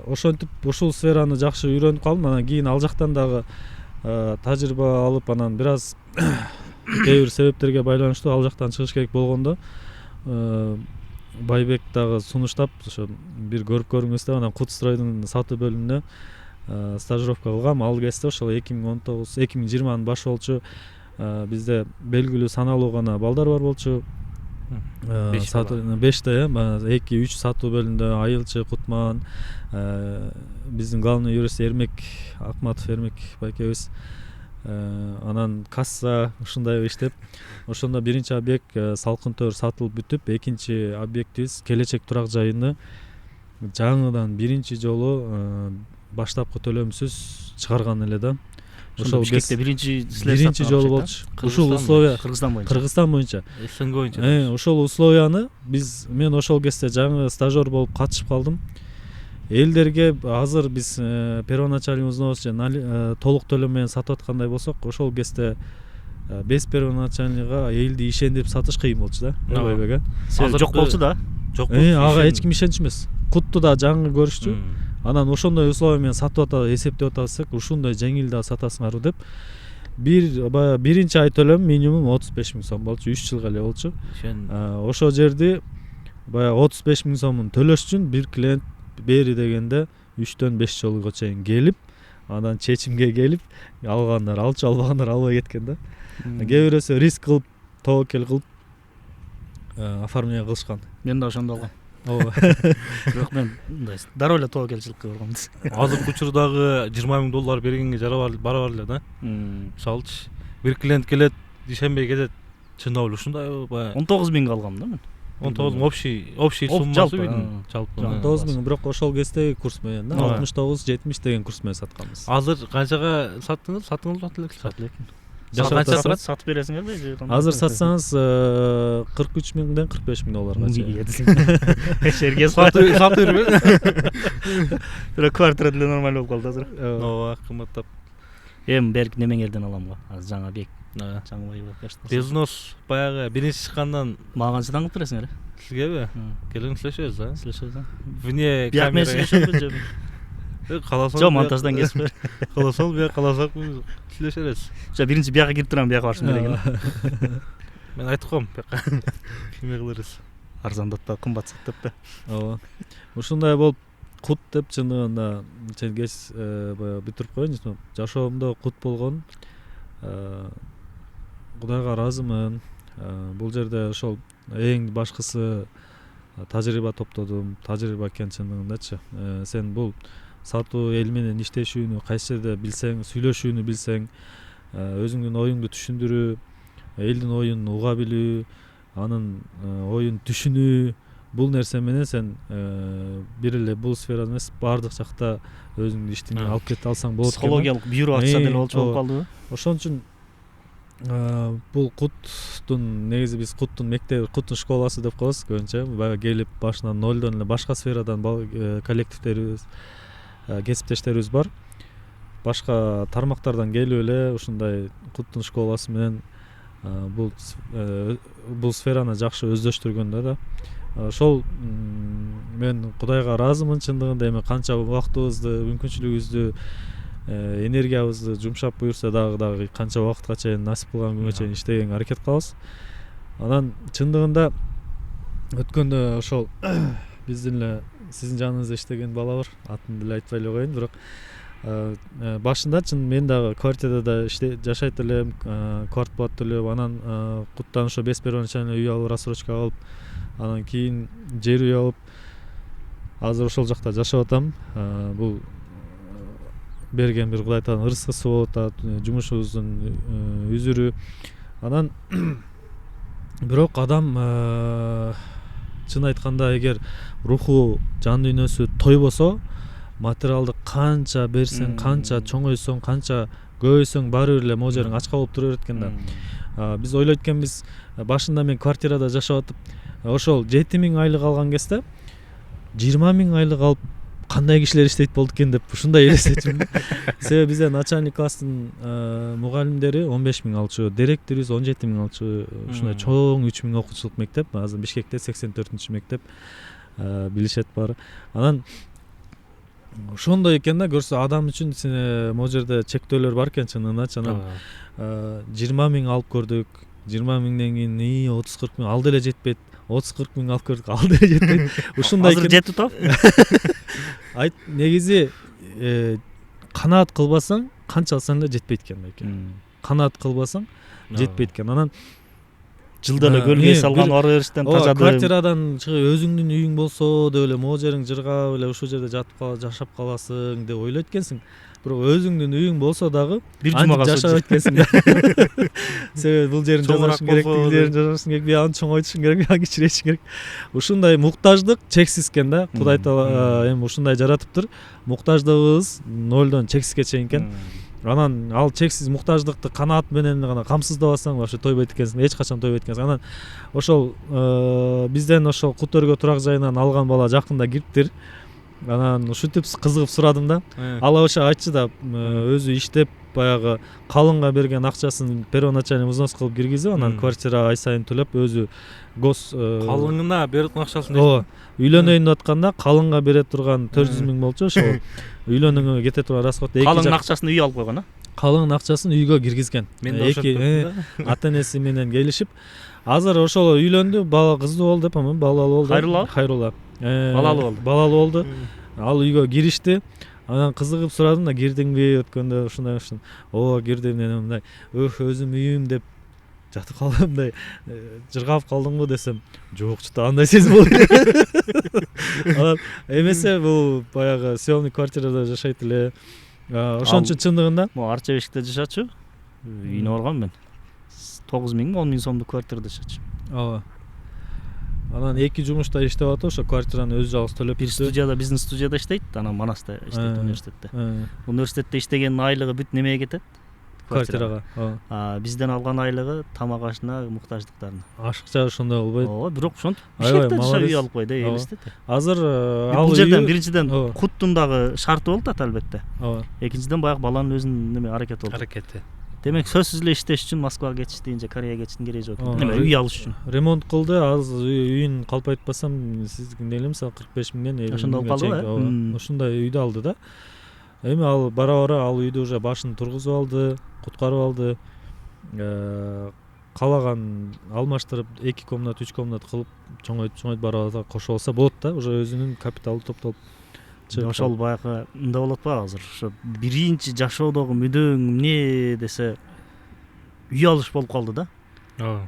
ошентип ушул сфераны жакшы үйрөнүп калдым. Анан кийин ал жактан дагы тажрыйба алып, анан бир аз кээ бир себептерге байланыштуу ал жактан чыгыш керек болгондо Байбек дагы сунуштап, ошо бир көрүп көрүңүз деп, анан Кутстройдун сатуу бөлүмүнө стажировка кылгам. Ал кезде ошол 2019-2020 башы болчу. Бизде белгилүү саналуу гана балдар бар болчу. 5-те, 2-3 сатуу бөлүмүндө Айылчы, Кутман, биздин главный юрист Эрмек Акматов, Эрмек байкебиз, анан касса ушундай иштеп, ошондо биринчи объект Салкын Төр сатылып бүтүп, экинчи объектибиз Келечек турак жайыны жаңыдан биринчи жолу баштапкы төлөмсүз чыгарган эле да. Ошол Бишкекте биринчи жолу болчу. Ушул условия Кыргызстан боюнча. СНГ боюнча. Ошол условияны мен ошол кезде жаңы стажер болуп катышып калдым. Элдерге азыр биз первоначальный взнос же толук төлөм менен сатып аткандай болсок, ошол кезде без первоначальныйга элди ишендирип сатыш кыйын болчу да. Байбек Азыр жок болчу да. Жок болчу. Ага эч ким ишенч эмес. Кутту да жаңы көрүштү. Анан ошондой условия менен сатып атат, эсептеп атсак, ушундай жеңил да сатасыңарбы деп. Биринчи ай төлөм минимум 35 000 сом болчу, 3 жылга эле болчу. Ошол жерди баягы 35 000 сомун төлөш үчүн бир клиент бери дегенде 3-төн 5 жолго чейин келип, анан чечимге келип, алгандар алчу, албагандар албай кеткен да. Кээ бирөөсү риск кылып, тобокел кылып оформление кылышкан. Мен да ошондо алгам. Ооба. Бирок мен мындай дароо эле тобокелчиликке баргам. Азыркы учурдагы $20,000 бергенге барабар эле да. Мисалычы бир клиент келет, ишенбей кетет. Чындап эле ушундай баягы 19 000 алгам да мен. 19 000 общий суммасы жалпы. 19 000, бирок ошол кездеги курс менен да, 69-70 деген курс менен сатканбыз. Азыр канчага саттыңыз? Сатыңыз элек? Сатып бересиңерби же? Азыр сатсаңыз $43,000 $45,000 чейин. Шерге сатып бербей. Бирок квартира деле нормалдуу болуп калды азыр. Ооба, кымбаттап. Эми берки немеңерден алам го. Азыр жаңы объект. Жаңы байбак башталды. Безнос баягы биринчи чыккандан мааганчадан кылып бересиңер? Сизгеби? Келиң слышөбүз да? Слышөбүз да. Вне Бияк мен слышөбүз же? Каласаң. Жо монтаждан кесип бер. Каласаң, бияк каласак сүйлөшөбүз. Жо биринчи бияка кирип турам, бияка барышым керек эле. Мен айтып коем, бияка. Эме кылырбыз. Арзандатпа, кымбат сатып. Ооба. Ушундай болуп кут деп чындыгында сен баягы бүтүрүп коеюнчу. Жашоомдо кут болгон. Кудайга ыраазымын. Бул жерде ошол эң башкысы тажрыйба топтодум. Тажрыйба экен чындыгындачы. Сен бул сатуу эл менен иштешүүнү кайсы жерде билсең, сүйлөшүүнү билсең, өзүңдүн оюңду түшүндүрүү, элдин оюн уга билүү, анын оюн түшүнүү, бул нерсе менен сен бир эле бул сферада эмес, баардык жакта өзүңдүн иштиңди алып кете алсаң болот экен. Психологиялык бюро ачса деле болуп калдыбы? Ошон үчүн бул куттун негизи биз куттун мектеби, куттун школасы деп коебуз көбүнчө. Баягы келип башынан нолдон эле башка сферадан коллективдерибиз, кесиптештерибиз бар. Башка тармактардан келип эле ушундай куттун школасы менен бул сфераны жакшы өздөштүргөн да. Ошол мен Кудайга ыраазымын чындыгында. Эми канча убактыбызды, мүмкүнчүлүгүбүздү, энергиябызды жумшап буюрса дагы канча убакытка чейин насип кылган күнгө чейин иштегенге аракет кылабыз. Анан чындыгында өткөндө ошол биздин эле сиздин жаныңызда иштеген бала бар. Атын деле айтпай эле коеюн, бирок башында чын мен дагы квартирада жашайт элем, квартплата төлөп, анан куттан ошо без первоначальный үй алып, рассрочка алып, анан кийин жер үй алып, азыр ошол жакта жашап атам. Бул берген бир Кудай таанын ырыскысы болуп атат, жумушубуздун үзүрү. Анан бирок адам чын айтканда эгер руху, жан дүйнөсү тойбосо, материалды канча берсең, канча чоңойсоң, канча көбөйсөң, баары бир эле могу жериң ачка болуп тура берет экен да. Биз ойлойт экенбиз, башында мен квартирада жашап атып, ошол 7 000 айлык алган кезде 20 000 айлык алып кандай кишилер иштейт болду экен деп ушундай элестетчүмүн. Себеби бизде начальник класстын мугалимдери 15 миң алчу, директорубуз 17 миң алчу, ушундай чоң 3 миң окуучулук мектеп. Азыр Бишкекте 84 мектеп, билишет баары. Анан ошондой экен да, көрсө адам үчүн могу жерде чектөөлөр бар экен чынында. Анан 20 миң алып көрдүк, 20 миңден кийин 30-40 миң, ал деле жетпейт. 30-40 миң алып көрдүк, ал деле жетпейт. Ушундай азыр жетип атабы? Айт, негизи канаат кылбасаң канча алсаң да жетпейт экен. Канаат кылбасаң жетпейт экен. Анан жылда эле көлгөй салган ары бериштен тажадым. Квартирадан чыгып өзүңдүн үйүң болсо деп эле могу жериң жыргап эле ушул жерде жатып жашап каласың деп ойлойт экенсиң. Бирок өзүңдүн үйүң болсо дагы бир жумага жашабайт экенсиң да. Себеби бул жерин жасашың керек, тиги жерин жасашың керек, бияны чоңойтушуң керек, бияны кичирейтишиң керек. Ушундай муктаждык чексиз экен да. Кудай таала эми ушундай жаратыптыр. Муктаждыгыбыз нолдон чексизге чейин экен. Анан ал чексиз муктаждыкты канаат менен гана камсыздабасаң вообще тойбойт экенсиң, эч качан тойбойт экенсиң. Анан ошол бизден ошол Кутөргө турак жайынан алган бала жакында кириптир. Анан ушинтип кызыгып сурадым да. Ал ошо айтчу да, өзү иштеп баягы калынга берген акчасын первоначальный взнос кылып киргизип, анан квартира ай сайын төлөп, өзү гос калыңына берет акчасын. Ооба. Үйлөнөйүн деп атканда калыңга бере турган 400 миң болчу, ошол үйлөнүүгө кете турган расход. Калыңдын акчасын үй алып койгон, Калыңдын акчасын үйгө киргизген. Ата энеси менен келишип, азыр ошол үйлөндү, бала кыздуу болду деп, балалуу болду. Хайрулла. Балалуу болду. Ал үйгө киришти. Анан кызыгып сурадым да, кирдиңби өткөндө, ушундай. Ооба, кирдим дедим, мындай. Өзүм үйүм деп жатып калдым, мындай жыргап калдыңбы десем, жок, андай сезим болду. Анан эмесе бул баягы съемный квартирада жашайт эле. Ошон үчүн чындыгында могу Арчабешикте жашачу. Үйүнө баргам мен. 9 миң, 10 миң сомдук квартирада жашачу. Ооба. Анан эки жумушта иштеп атып, ошо квартираны өзү жалгыз төлөп. Бир студияда, биздин студияда иштейт, анан Манаста иштейт, университетте. Университетте иштегенин айлыгы бүт немеге кетет? Квартирага. Бизден алган айлыгы тамак ашына, муктаждыктарына. Ашыкча ошондой болбойт. Ооба, бирок ошентип Бишкекте жашап үй алып койду, элестет. Азыр бул жерден биринчиден куттун дагы шарты болуп атат албетте. Ооба. Экинчиден баягы баланын өзүнүн неме аракети болду. Демек сөзсүз эле иштеш үчүн Москвага кетиштин же Кореяга кетиштин кереги жок. Неме үй алыш үчүн. Ремонт кылды, азыр үйүн калп айтпасам, сиздин эле мисалы 45 миңден 50 ошондой миңге чейин. Ошондой үйдү алды да. Эми ал бара ал үйдү уже башын тургузуп алды, куткарып алды. Калаган алмаштырып 2 комнат, 3 комнат кылып чоңойт бара кошо алса болот да, уже өзүнүн капиталы топтолуп. Ошол баягы мында болот ба азыр, ошо биринчи жашоодогу мүдөөң эмне десе үй алыш болуп калды да.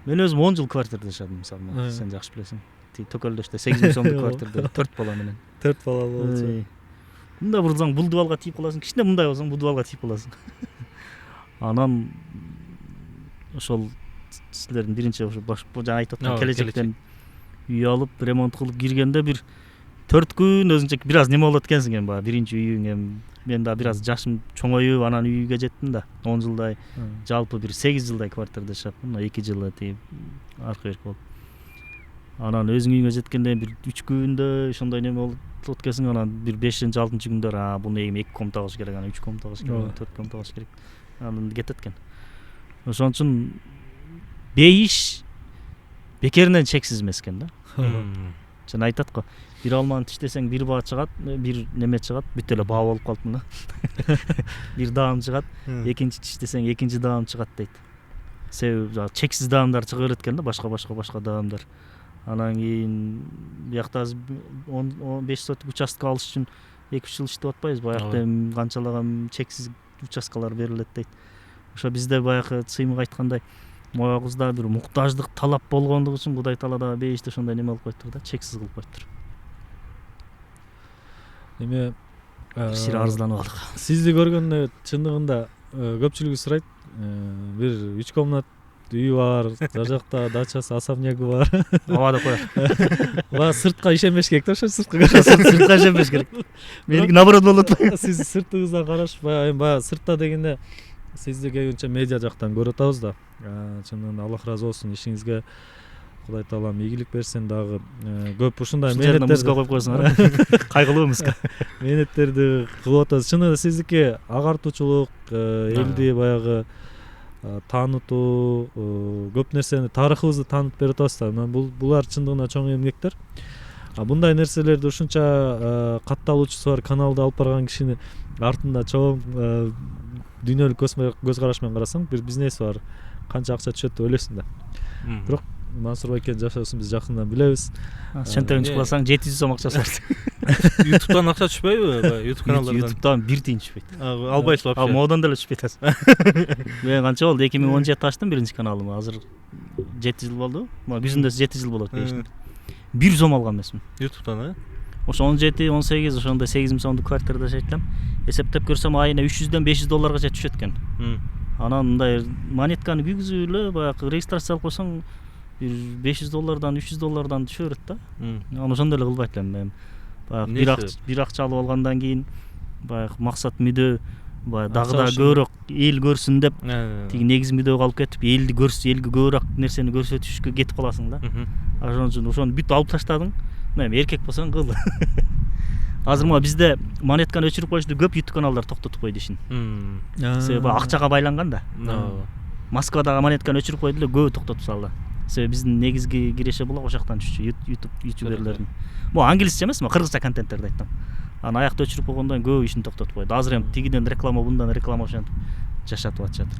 Мен өзүм 10 жыл квартирада жашадым, мисалы, сен жакшы билесиң. Төкөлдөштө 8 миң сомдук квартирада 4 бала менен. 4 бала болчу. Мында бурсаң бул дубалга тийип каласың, кичине мындай болсоң бул дубалга тийип каласың. Анан ошол силердин биринчи ошо жана айтып аткан келечектен үй алып, ремонт кылып киргенде бир 4 күн өзүнчө бир аз неме болот экенсиң, эми баягы биринчи үйүң, эми мен да бир аз жашым чоңоюп, анан үйгө жеттим да. 10 жылдай, жалпы бир 8 жылдай квартирада жашапмын, 2 жылы тип аркы берки болуп. Анан өзүң үйүңө жеткенде бир 3 күндө ошондой неме болуп экенсиң, анан бир 5-6 күндөр бул эми 2 комната алыш керек, анан 3 комната алыш керек, 4 комната алыш керек. Анан кетет экен. Ошон үчүн бейиш бекеринен чексиз эмес экен да. Жана айтат го, бир алманы тиштесең бир баа чыгат, бир неме чыгат, бүт эле баа болуп калыптмын да. Бир даам чыгат, экинчи тиштесең экинчи даам чыгат дейт. Себеби чексиз даамдар чыга берет экен да, башка даамдар. Анан кийин биякта 15 соток участка алыш үчүн 2-3 жыл иштеп атпайбыз, баягы канчалаган чексиз участкалар берилет дейт. Ошо бизде баягы Сыймык айткандай, моябызда бир муктаждык талап болгондугу үчүн Кудай таала да бейишти ошондой неме кылып коюптур да, чексиз кылып коюптур. Эми сир арызданып алдык. Сизди көргөндө чындыгында көпчүлүгү сурайт, бир 3 комнат үйү бар, жар жакта дачасы, особнягы бар. Ооба деп коет. Ва сыртка ишенбеш керек да, ошо сыртка ишенбеш керек. Меники наоборот болот. Сиз сыртыңыздан карашып, баягы сыртта дегенде сизди көбүнчө медиа жактан көрүп атабыз да. Чындыгында Аллах ыраазы болсун ишиңизге. Кудай таалам ийгилик берсин, дагы көп ушундай музыка мээнеттерди коюп койсуңар. Кайгылуу музыка. мээнеттерди кылып атасыз. Чынында сиздики агартуучулук, элди баягы таанытуу, көп нерсени, тарыхыбызды таанытып берип атасыздар. Булар чындыгында чоң эмгектер. Мындай нерселерди ушунча катталуучусу бар каналды алып барган кишини артында чоң дүйнөлүк көз караш менен карасаң, бир бизнес бар, канча акча түшөт деп ойлойсуң да. Бирок Мансур байкенин жашоосун биз жакындан билебиз. Шентебин чыкпасаң 700 сом акчасы бар. YouTube'дан акча түшпөйбү? YouTube каналдардан. YouTube'дан 1 тиын түшпөйт. Албайсыз вообще. Модон деле түшпөйт азыр. Мен канча болду? 2017 ачтым биринчи каналымды. Азыр 7 жыл болду. Күзүндө 7 жыл болот дейшти. 1 сом алган эмесмин. YouTube'дан, Ошо 17, 18 ошондой 8000 сомдук квартирада жашайт элем. Эсептеп көрсөм айына 300дөн 500 долларга түшөт экен. Анан мындай монетканы күйгүзүп эле баягы регистрация алып койсоң, бир 500 доллардан 300 доллардан түшө берет да. Анан ошондой эле кылбайт элем мен. Баягы бир акча алып алгандан кийин баягы максат мүдө, баягы дагы да көбүрөөк эл көрсүн деп тиги негиз мүдөгө алып кетип, элди көрсө, элге көбүрөөк нерсени көрсөтүшкө кетип каласың да. Ошон үчүн ошону бүт алып таштадым. Мен эркек болсоң кыл. Азыр мына бизде монетканы өчүрүп коюшту көп YouTube каналдар токтотуп койду ишин. Себеби акчага байланган да. Москвадагы монетканы өчүрүп койду эле, көбү токтотуп салды. Себеби биздин негизги киреше булак ошол жактан түшчү, ютуберлердин. Бул англисче эмес, кыргызча контенттерди айттым. Анан аякта өчүрүп койгондон көбү ишин токтотуп койду. Азыр эми тигиден реклама, bundan реклама ошентип жашатып атышат.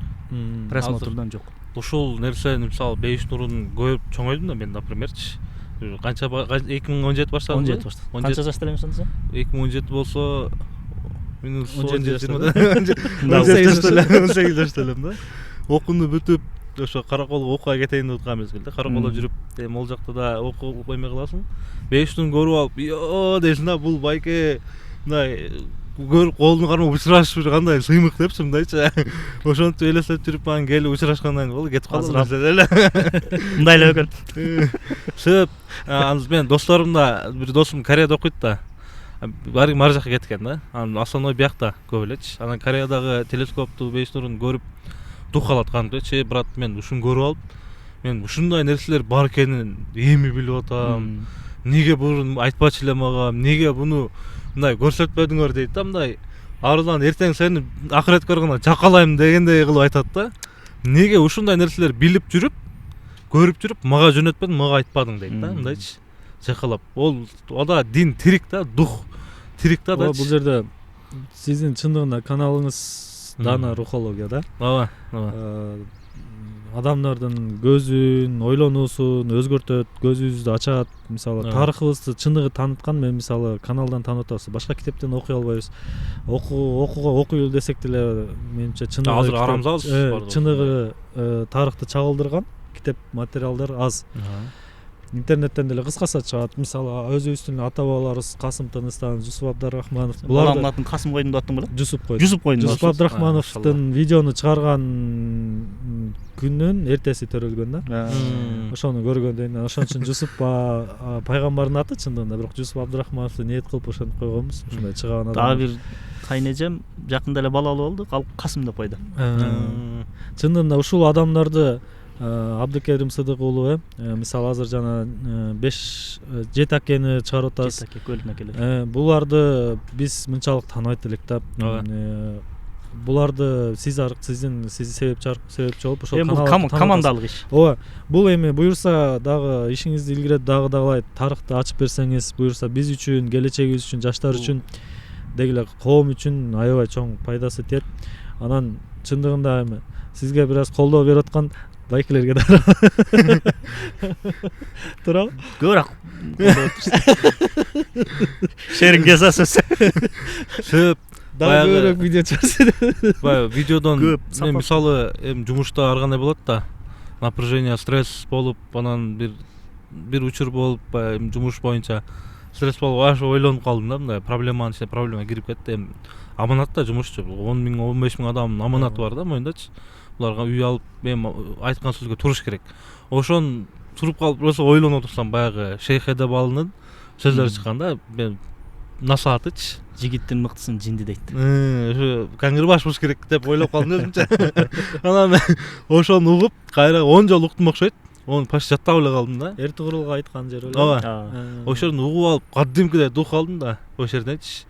Просмотрдан жок. Ушул нерсени мисалы Бейиш Нурун көрүп чоңойдум да мен, напримерчи. Канча 2017 баштадым. 17 баштадым. Канча жашта элемиш анда? 2017 болсо минус 17 18 жашта элем да. Окууну бүтүп ошо Караколго окууга кетейин деп аткан мезгилде, Караколго жүрүп, эми ол жакта да окуу эме кыласың. Бейиштин көрүп алып, "Йоо" дейсиң да, бул байке мындай көрүп колуну кармап учурашып кандай сыймык депчи мындайчы. Ошентип элестеп жүрүп анан келип учурашкандан кийин кетип калды эле. Мындай эле экен. Себеп анан мен досторумда бир досум Кореяда окуйт да. Баары ар жакка кеткен да. Анан основной биякта көп элечи. Анан Кореядагы телескопту Бейиш Нурун көрүп дух алат кандайчы, брат мен ушуну көрүп алып, мен ушундай нерселер бар экенин эми билип атам. Неге бурун айтпачы эле мага, неге буну мындай көрсөтпөдүңөр дейт да, мындай арыдан эртең сени акырет көргөндө жакалайм дегендей кылып айтат да. Неге ушундай нерселер билип жүрүп, көрүп жүрүп мага жөнөтпөдүң, мага айтпадың дейт да, мындайчы. Жакалап. Ол ода дин тирик да, дух тирик да. Бул жерде сиздин чындыгында каналыңыз Дана Рухология да. Ооба. Адамдардын көзүн, ойлонуусун өзгөртөт, көзүбүздү ачат. Мисалы тарыхыбызды чындыгы тааныткан, мен мисалы каналдан таанып атабыз. Башка китептен окуй албайбыз. Окуйлу десек деле менимче чындыгы азыр арамзабыз. Чындыгы тарыхты чагылдырган китеп материалдар аз. Интернеттен деле кыскасы чыгат. Мисалы өзүбүздүн ата бабаларыбыз Касым Тыныстан, Жусуп Абдрахманов. Булардын атын Касым койдум деп аттым беле? Жусуп койду. Жусуп Абдрахмановдун видеону чыгарган күнүнөн эртеси төрөлгөн да. Ошону көргөндөн ошон үчүн Жусуп пайгамбардын аты чындыгында, бирок Жусуп Абдрахмановду ниет кылып ошентип койгонбуз. Ушундай чыган адам. Дагы бир кайнежем жакында эле балалуу болду, ал Касым деп койду. Чындыгында ушул адамдарды Абдыкерим Сыдык уулу мисалы азыр жана 5-7 акени чыгарып атабыз. 7 аке көлүн акелер. Буларды биз мынчалык тааныбайт элек да. Буларды сиз себепчи болуп ошол канал командалык иш. Ооба. Бул эми буюрса дагы ишиңизди илгирет дагы тарыхты ачып берсеңиз, буюрса биз үчүн, келечегибиз үчүн, жаштар үчүн, деги эле коом үчүн аябай чоң пайдасы тиет. Анан чындыгында эми сизге бир аз колдоо берип аткан байкелерге да турабы? Көбүрөөк колдоо шеринг жасасыз. Себеп дагы көбүрөөк видео чыгарсын. Баягы видеодон мен мисалы эми жумушта ар кандай болот да. Напряжение, стресс болуп, анан бир учур болуп, баягы жумуш боюнча стресс болуп, аш ойлонуп калдым да, мындай проблема кирип кетти. Эми аманат да жумушчу, 10 000, 15 000 адамдын аманаты бар да моюндачы. Буларга үй алып, мен айткан сөзгө туруш керек. Ошон туруп калып, просто ойлонуп отурсам баягы Шейх Эдебалынын сөздөрү чыккан да. Мен насаатычы. Жигиттин мыктысын жинди дейт. Ошо каңгырбаш болуш керек деп ойлоп калдым өзүмчө. Анан ошону угуп, кайра 10 жолу уктум окшойт. Оны почти жаттап эле калдым да. Эртугрулга айткан жер эле. Ооба. Ошону угуп алып кадимкидей дух калдым да ошол жердечи.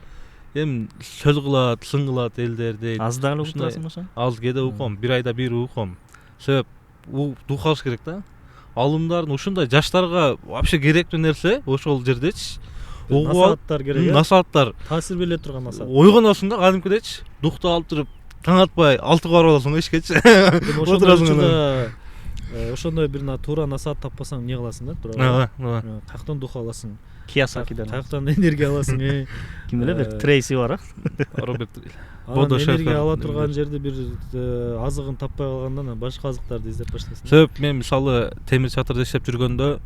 Эми сөз кылат, сын кылат элдер дейт. Аз дагы угуп турасың ошо? Аз кээде угам, 1 айда 1 угам. Себеп дух алыш керек да. Алымдардын ушундай жаштарга вообще керектүү нерсе ошол жердечи. Насааттар керек. Насааттар. Таасир бере турган насаат. Ойгоносуң да кадимкидечи. Духту алып туруп таң атпай 6 барып аласың ишкечи. Отурасың. Ошондой бир туура насаат таппасаң эмне кыласың да? Туура. Ооба. Каяктан дух аласың? Киясакиден. Каяктан энергия аласың? Ким эле бир Трейси бар, Роберт энергия ала турган жерде бир азыгын таппай калгандан башка азыктарды издеп баштайсың. Себеп мен мисалы темир чатырда иштеп жүргөндө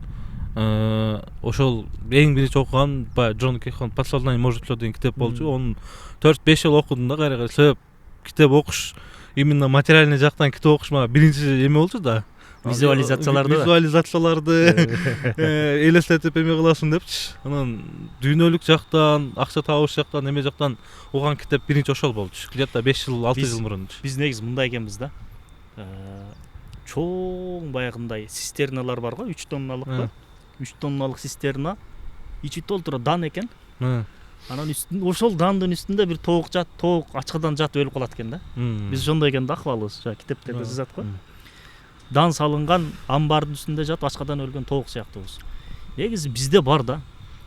ошол эң биринчи окуган баягы Джон Кехон «Подсознание может всё» деген китеп болчу. Onu 4-5 жыл окудум да кайра. Себеп китеп окуш именно материальный жактан китеп окуш мага биринчи эме болчу да. Визуализацияларды элестетип эме кыласың депчи. Анан дүйнөлүк жактан, акча табыш жактан, эме жактан окуган китеп биринчи ошол болчу. Где-то 5 жыл, 6 жыл мурун. Биз негизи мындай экенбиз да. Чоң баягындай цистерналар бар го, 3 тонналык да. 3 тонналык цистерна ичи толтура дан экен. Анан үстүндө ошол дандын үстүндө бир тоок ачкадан жатып өлүп калат экен да. Биз ошондой экен да акыбалыбыз. Китептерде жазат го. Дан салынган амбардын үстүндө жатып ачкадан өлгөн тоок сыяктуубуз. Негизи бизде бар да.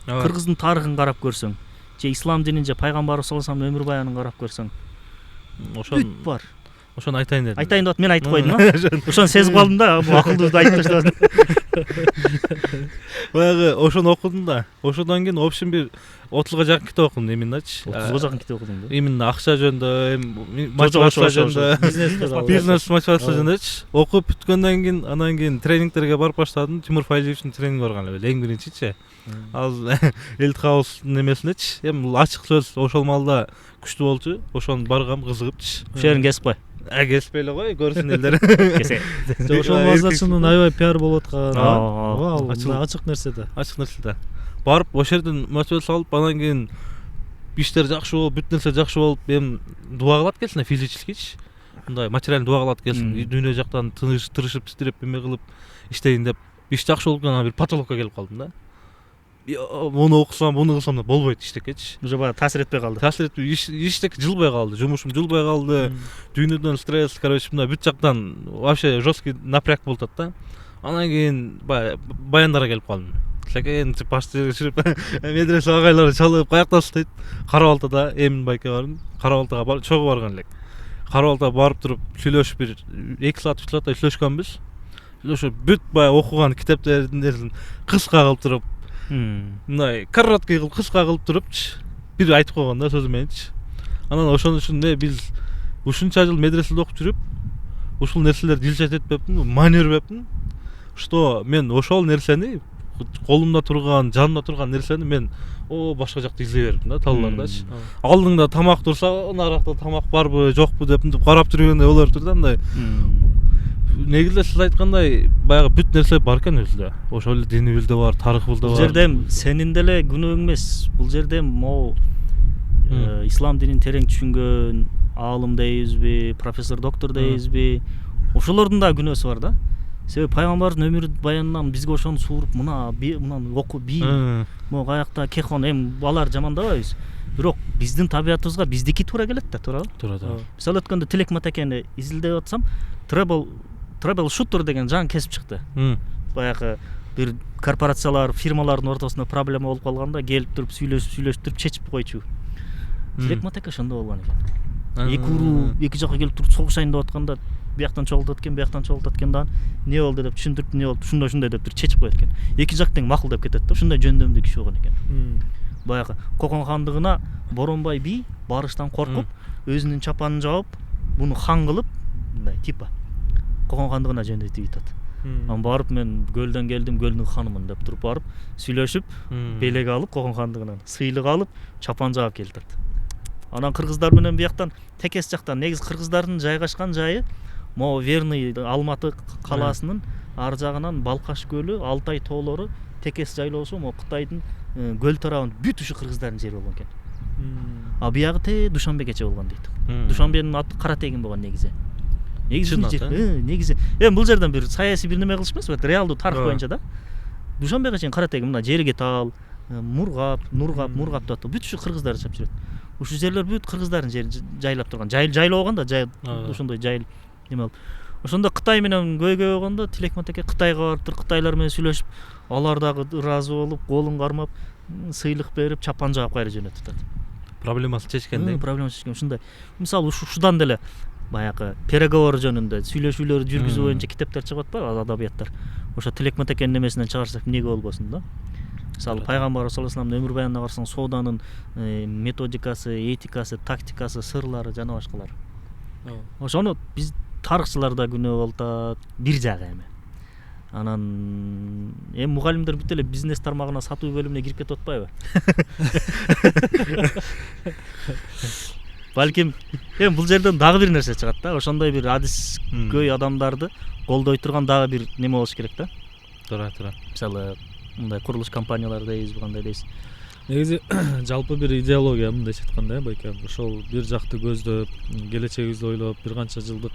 Кыргыздын тарыхын карап көрсөң, же ислам динин же пайгамбарыбыз саллаллаху алейхи өмүр баянын карап көрсөң, ошон бар. Ошону айтайын дедим. Айтайын деп мен айтып койдум а. Ошону сезип калдым да, бу акылдууду айтып таштадым. Баягы ошону окудум да. Ошондон кийин общем бир 30га жакын китеп окудум именно-чы. 30га жакын китеп окудум да. Именно акча жөнүндө, мотивация жөнүндө, бизнес мотивация жөнүндө окуп бүткөндөн кийин анан кийин тренингтерге барып баштадым. Тимур Файзиевичтин тренинги барган эле, эң биринчичи. Ал Элтхаустун эмесиндечи. Эми ачык сөз ошол маалда күчтүү болчу. Ошону баргам, кызыгыпчы. Ошол жерин кесип кой. Кеспей эле кой, көрсүн элдер. Ошол маалдачынын аябай пиар болуп аткан. Ал ачык нерсе да. Ачык нерсе да. Барып ошол жерден мотивация алып, анан кийин иштер жакшы болуп, бүт нерсе жакшы болуп, эми дуба кылат келсин, физическийчи. Мындай материальный дуба кылат келсин, дүйнө жактан тырышып, титиреп, эме кылып иштейин деп, иш жакшы болуп анан бир патологка келип калдым да. Муну окусам, буну кылсам да болбойт иштекечи. Уже баягы таасир этпей калды. Таасир этпей, иштек жылбай калды, жумушум жылбай калды. Дүйнөдөн стресс, короче, мына бүт жактан вообще жесткий напряг болуп атат да. Анан кийин баяндарга келип калдым. Секен пашты жүрүп, медресе агайлары чалып, каяктасыз дейт. Кара Балтада Эмин байке бардым. Кара Балтага чогуу барган элек. Кара Балтага барып туруп сүйлөшүп бир 2 саат 3 сааттай сүйлөшкөнбүз. Сүйлөшүп бүт баягы окуган китептердин кыска кылып туруп, мындай короткий кылып кыска кылып турупчу бир айтып койгон да сөзү мененчи. Анан ошон үчүн биз ушунча жыл медреседе окуп жүрүп, ушул нерселерди илчат этпеппин, мани бербеппин. Что мен ошол нерсени колумда турган, жанымда турган нерсени мен башка жакта издей бердим да, таллардачы. Алдыңда тамак турса, наракта тамак барбы, жокпу деп карап жүргөндө болор турду да, мындай. Негизде сиз айткандай баягы бүт нерсе бар экен өзүдө. Ошол эле динибизде бар, тарыхыбызда бар. Бул жерде сенин деле күнөөң эмес. Бул жерде могу ислам динин терең түшүнгөн аалым дейбизби, профессор, доктор дейбизби, ошолордун да күнөөсү бар да. Себеби пайгамбардын өмүр баянынан бизге ошону сууруп, мындан окуп могу каякта Кехон алар жамандабайбыз. Бирок биздин табиятыбызга биздики туура келет да, туурабы? Туура. Мисалы өткөндө Тилек Матекени изилдеп атсам, Trouble Shooter деген жаңы кесип чыкты. Баягы бир корпорациялар, фирмалардын ортосунда проблема болуп калганда келип туруп сүйлөшүп туруп чечип койчу. Тилек Матеке ошондой болгон экен. Эки жакка келип туруп согушайын деп атканда, бияктан чогултат экен, бияктан чогултат экен да. Эмне болду деп түшүндүрүп, эмне болду, ушундай деп туруп чечип коет экен. Эки жак тең макулдап кетет да. Ушундай жөндөмдүү киши болгон экен. Баягы Кокон хандыгына Боронбай би барыштан коркуп, өзүнүн чапанын жаап, буну хан кылып, мындай типа Кокон хандыгына жөнөтүп атат. Анан барып мен көлдөн келдим, көлдүн ханымын деп туруп барып, сүйлөшүп, белек алып Кокон хандыгынан сыйлык алып, чапан жаап келтирди. Анан кыргыздар менен бияктан текес жактан, негизи кыргыздардын жайгашкан жайы могу Верный Алматы калаасынын ар жагынан Балкаш көлү, Алтай тоолору, текес жайлоосу могу Кытайдын көл тарабын бүт ушу кыргыздардын жери болгон экен. А биягы Душанбегече болгон дейт. Душанбенин аты Кара Тегин болгон негизи. негизи эми бул жерден бир саясий бир неме кылыш эмес реалдуу тарых боюнча да Душанбеге чейин каратеги мына Жерге Тал, Нургап деп атат. Бүт ушу кыргыздар жашап жүрөт. Ушул жерлер бүт кыргыздардын жери жайлап турган. Жайлоо болгон да, ошондой жайыл неме болуп. Ошондо Кытай менен көйгөй болгондо Тилекматеке Кытайга барып туруп, Кытайлар менен сүйлөшүп, алар дагы ыраазы болуп, колун кармап, сыйлык берип, чапан жаап кайра жөнөтүп атат. Проблемасын чечкенде. Проблемасын чечкен ушундай. Мисалы ушудан деле баягы переговор жөнүндө сүйлөшүүлөр жүргүзүү боюнча китептер чыгып атпайбы, адабияттар. Ошо Тилекматекенин немесинен чыгарсак эмнеге болбосун да? Мисалы пайгамбарыбыз саллаллаху алейхи вассаламдын өмүр баянына карасаң, сооданын методикасы, этикасы, тактикасы, сырлары жана башкалар. Ошону биз тарыхчылар да күнөө болуп атат, бир жагы эми. Анан мугалимдер бүт эле бизнес тармагына сатуу бөлүмүнө кирип кетип атпайбы? Балким бул жерден дагы бир нерсе чыгат да. Ошондой бир адискөй адамдарды колдой турган дагы бир неме болуш керек да. Туура. Мисалы мындай курулуш компаниялары дейбиз, кандай дейсиз? Негизи жалпы бир идеология мындайча айтканда байке ошол бир жакты көздөп, келечегибизди ойлоп, бир канча жылдык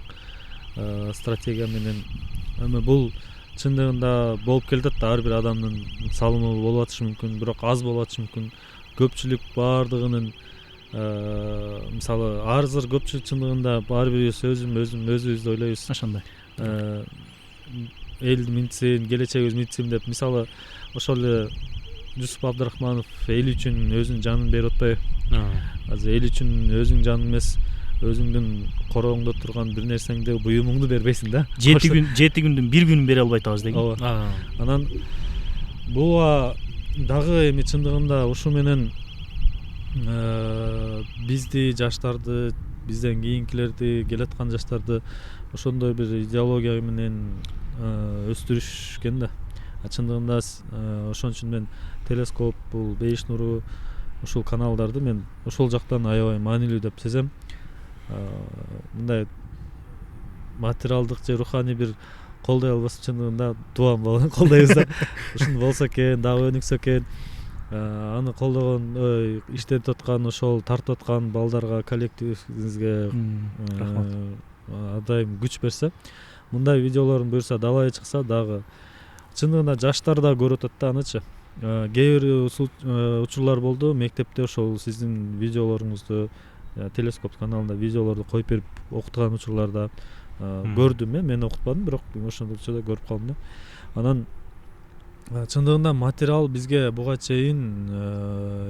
стратегия менен эми бул чындыгында болуп келатат да, ар бир адамдын салымы болуп атышы мүмкүн, бирок аз болуп атышы мүмкүн. Көпчүлүк баардыгынын мисалы арзыр көпчүлүк чындыгында ар бирибиз өзүбүздү ойлойбуз. Ошондой. Элди минтсин, келечегибиз минтсин деп, мисалы ошол эле Жусуп Абдрахманов эл үчүн өзүнүн жанын берип атпайбы? Азыр эл үчүн өзүңдүн жаның эмес, өзүңдүн корооңдо турган бир нерсеңди, буюмуңду бербейсиң да. 7 күндүн бир күнүн бере албай атабыз деген. Ооба. Анан буга дагы эми чындыгында ушу менен бизди жаштарды, бизден кийинкилерди, келаткан жаштарды ошондой бир идеология менен өстүрүшкен да. Чындыгында ошон үчүн мен Телескоп, бул Бейиш нуру, ушул каналдарды мен ошол жактан аябай маанилүү деп сезем. Мындай материалдык же руханий бир колдой албаса чындыгында дуам болон колдойбуз да. Ушуну болсо экен, дагы өнүксө экен. Аны колдогон, иштетип аткан, ошол тартып аткан балдарга, коллективибизге атайын күч берсе, мындай видеолордун буюрса далайга чыкса дагы чындыгында жаштар да көрүп атат да анычы. Кээ бир учурлар болду, мектепте ошол сиздин видеолоруңузду Телескоп каналында видеолорду коюп берип окутган учурларда көрдүм. Мен окутпадым, бирок ошондо көрүп калдым да. Анан чындыгында материал бизге буга чейин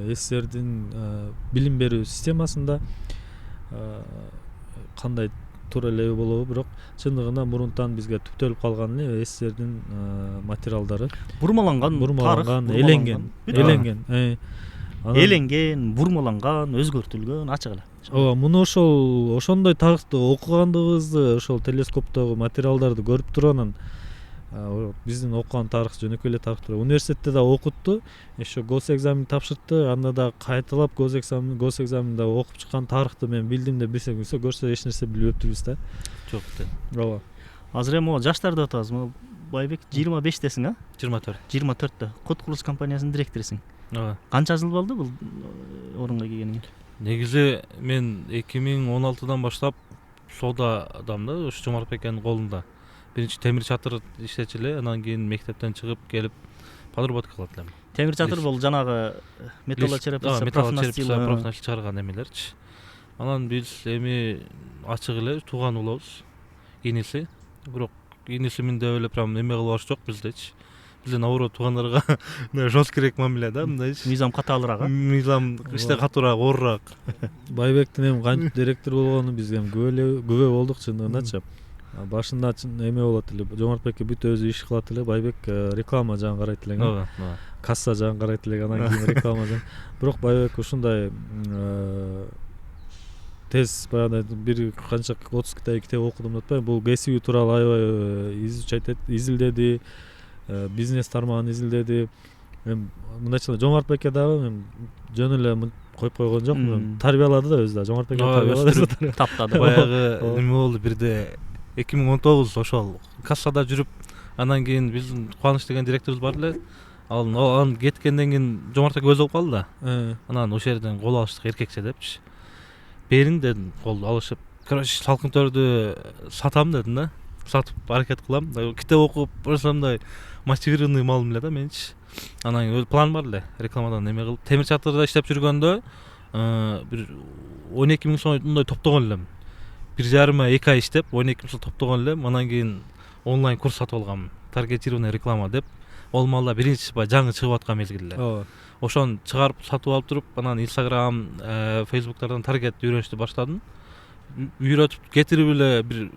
СССРдин билим берүү системасында кандай туура эле болобу, бирок чындыгында мурунтан бизге түптөлүп калган эле СССРдин материалдары. Бурмаланган, эленген, бурмаланган, өзгөртүлгөн, ачык эле. Ооба, муну ошондой тарыхты окугандыгыбызды, ошол Телескоптогу материалдарды көрүп туруп анан биздин окуган тарых жөнөкөй эле тарых туруп университетте да окутту, еще госэкзамен тапшыртты, анда да кайталап госэкзаменде окуп чыккан тарыхты мен билдим деп билсек, көрсө эч нерсе билбептирбиз да. Жок да. Ооба. Азыр эми жаштар деп атабыз. Байбек 25тесиң, 24. 24-тө. Код курулуш компаниясынын директорусуң. Ооба. Канча жыл болду бул орунга келгениңе? Негизи мен 2016-дан баштап соодадам да, ушу Жомартбекенин колунда. Биринчи темир чатыр иштечү эле, анан кийин мектептен чыгып келип подработка кылат элем. Темир чатыр бул жанагы металлочерепица, профнастил чыгарган эмелерчи. Анан биз эми ачык эле тууган улабыз, иниси. Бирок инисимин деп эле прям эме кылбаш жок биздечи. Бизден наоборот туугандарга жесткирээк мамиле да, мындайчы. Мыйзам катаалыраак. Мыйзам иште катуураак, оорураак. Байбектин эми кантип директор болгону биз эми күбө болдук чындыгындачы. Башында эме болот эле, Жомартбекке бүт өзү иш кылат эле, Байбек реклама жагын карайт эле. Ооба. Касса жагын карайт эле, анан кийин реклама жагын. Бирок Байбек ушундай тез баягы бир канча 30 китеп окудум деп атпайбы, бул кесиби тууралуу аябай изилдеди, бизнес тармагын изилдеди. Эми мындайча Жомартбекке дагы жөн эле коюп койгон жокмун, тарбиялады да өзү да. Жомартбекке тарбиялады, таптады. Баягы эме болду бирде 2019 ошол кассада жүрүп, анан кийин биздин Кубаныч деген директорубуз бар эле. Ал кеткенден кийин Жомартбек өзү болуп калды да. Анан ошол жерден кол алыштык эркекче депчи. Бериң дедим, кол алышып. короче салкын төрдү сатам дедим да, сатып аракет кылам, китеп окуп ошондой мотивированный малым эле да менчи. Анан өз план бар эле, рекламадан эме кылып темир чатырда иштеп жүргөндө бир 12 миң сомдой топтогон элем. 1,5-2 ай иштеп 12 миң сом топтогон элем. Анан кийин онлайн курс сатып алгам, таргетированный реклама деп. Ол малда биринчи баягы жаңы чыгып аткан мезгил эле. Ошону чыгарып сатып алып туруп, анан Instagram, Facebooktардан таргет үйрөнүштү баштадым. Үйрөтүп кетирип эле бир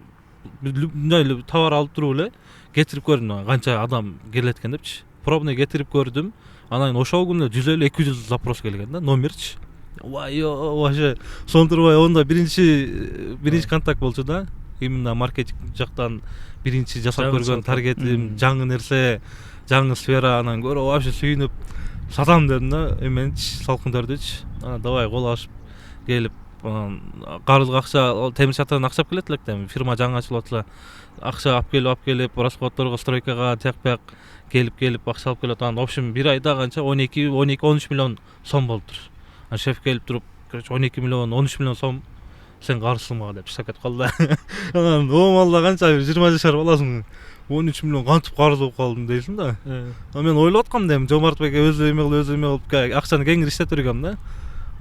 мындай эле товар алып туруп эле кетирип көрдүм, канча адам келет экен депчи. Пробный кетирип көрдүм. Анан ошол күнү 150-200 запрос келген да, номерчи. Вообще сонтурбай онда биринчи контакт болчу да. Именно маркетинг жактан биринчи жасап көргөн таргетим, жаңы нерсе, жаңы сфера, анан көрүп вообще сүйүнүп сатам дедим да, эменчи салкын төрдүчү. Анан давай кол ашып келип, карыз акча, темир чатырдан акча алып келет элек, фирма жаңы ачылып атса, акча алып келип, расходторго, стройкага тияк-бияк келип акча алып келет. Анан в общем бир айда канча 12-13 миллион сом болуптур. Анан шеф келип туруп, короче 12 миллион, 13 миллион сом сен карызсың мага деп шакет калды. Анан о малда канча 20 жашар баласың, 13 миллион кантип карыз болуп калдым дейсиң да. Анан мен ойлоп аткам дейм, Жомартбек өзү эме кылып акчаны кеңири иштетип бергем да.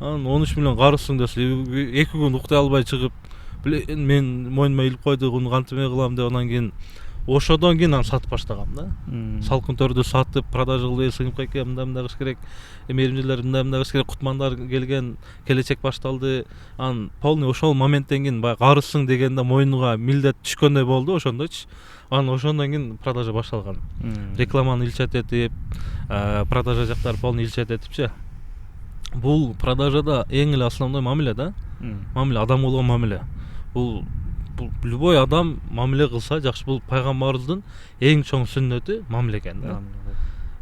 Анан 13 миллион карызсың десе, 2 күн уктай албай чыгып, мен мойнума илип койду, муну кантип эме кылам деп, анан кийин ошодон кийин аны сатып баштагам да. Салкын төрдү сатып, продажа кылып, сыйынып экен, мындай кылыш керек, эмеримдилер мындай кылыш керек, кутмандар келген, келечек башталды. Анан полный ошол моменттен кийин баягы карызсың дегенде мойнуга милдет түшкөндөй болду ошондойчу. Анан ошондон кийин продажа башталган. Рекламаны илчет этип, продажа жактары полный илчет этипчи. Бул продажада эң эле основной мамиле да. Мамиле, адам болгон мамиле. Бул любой адам мамиле кылса жакшы. Бул пайгамбарыбыздын эң чоң сүннөтү мамиле экен да.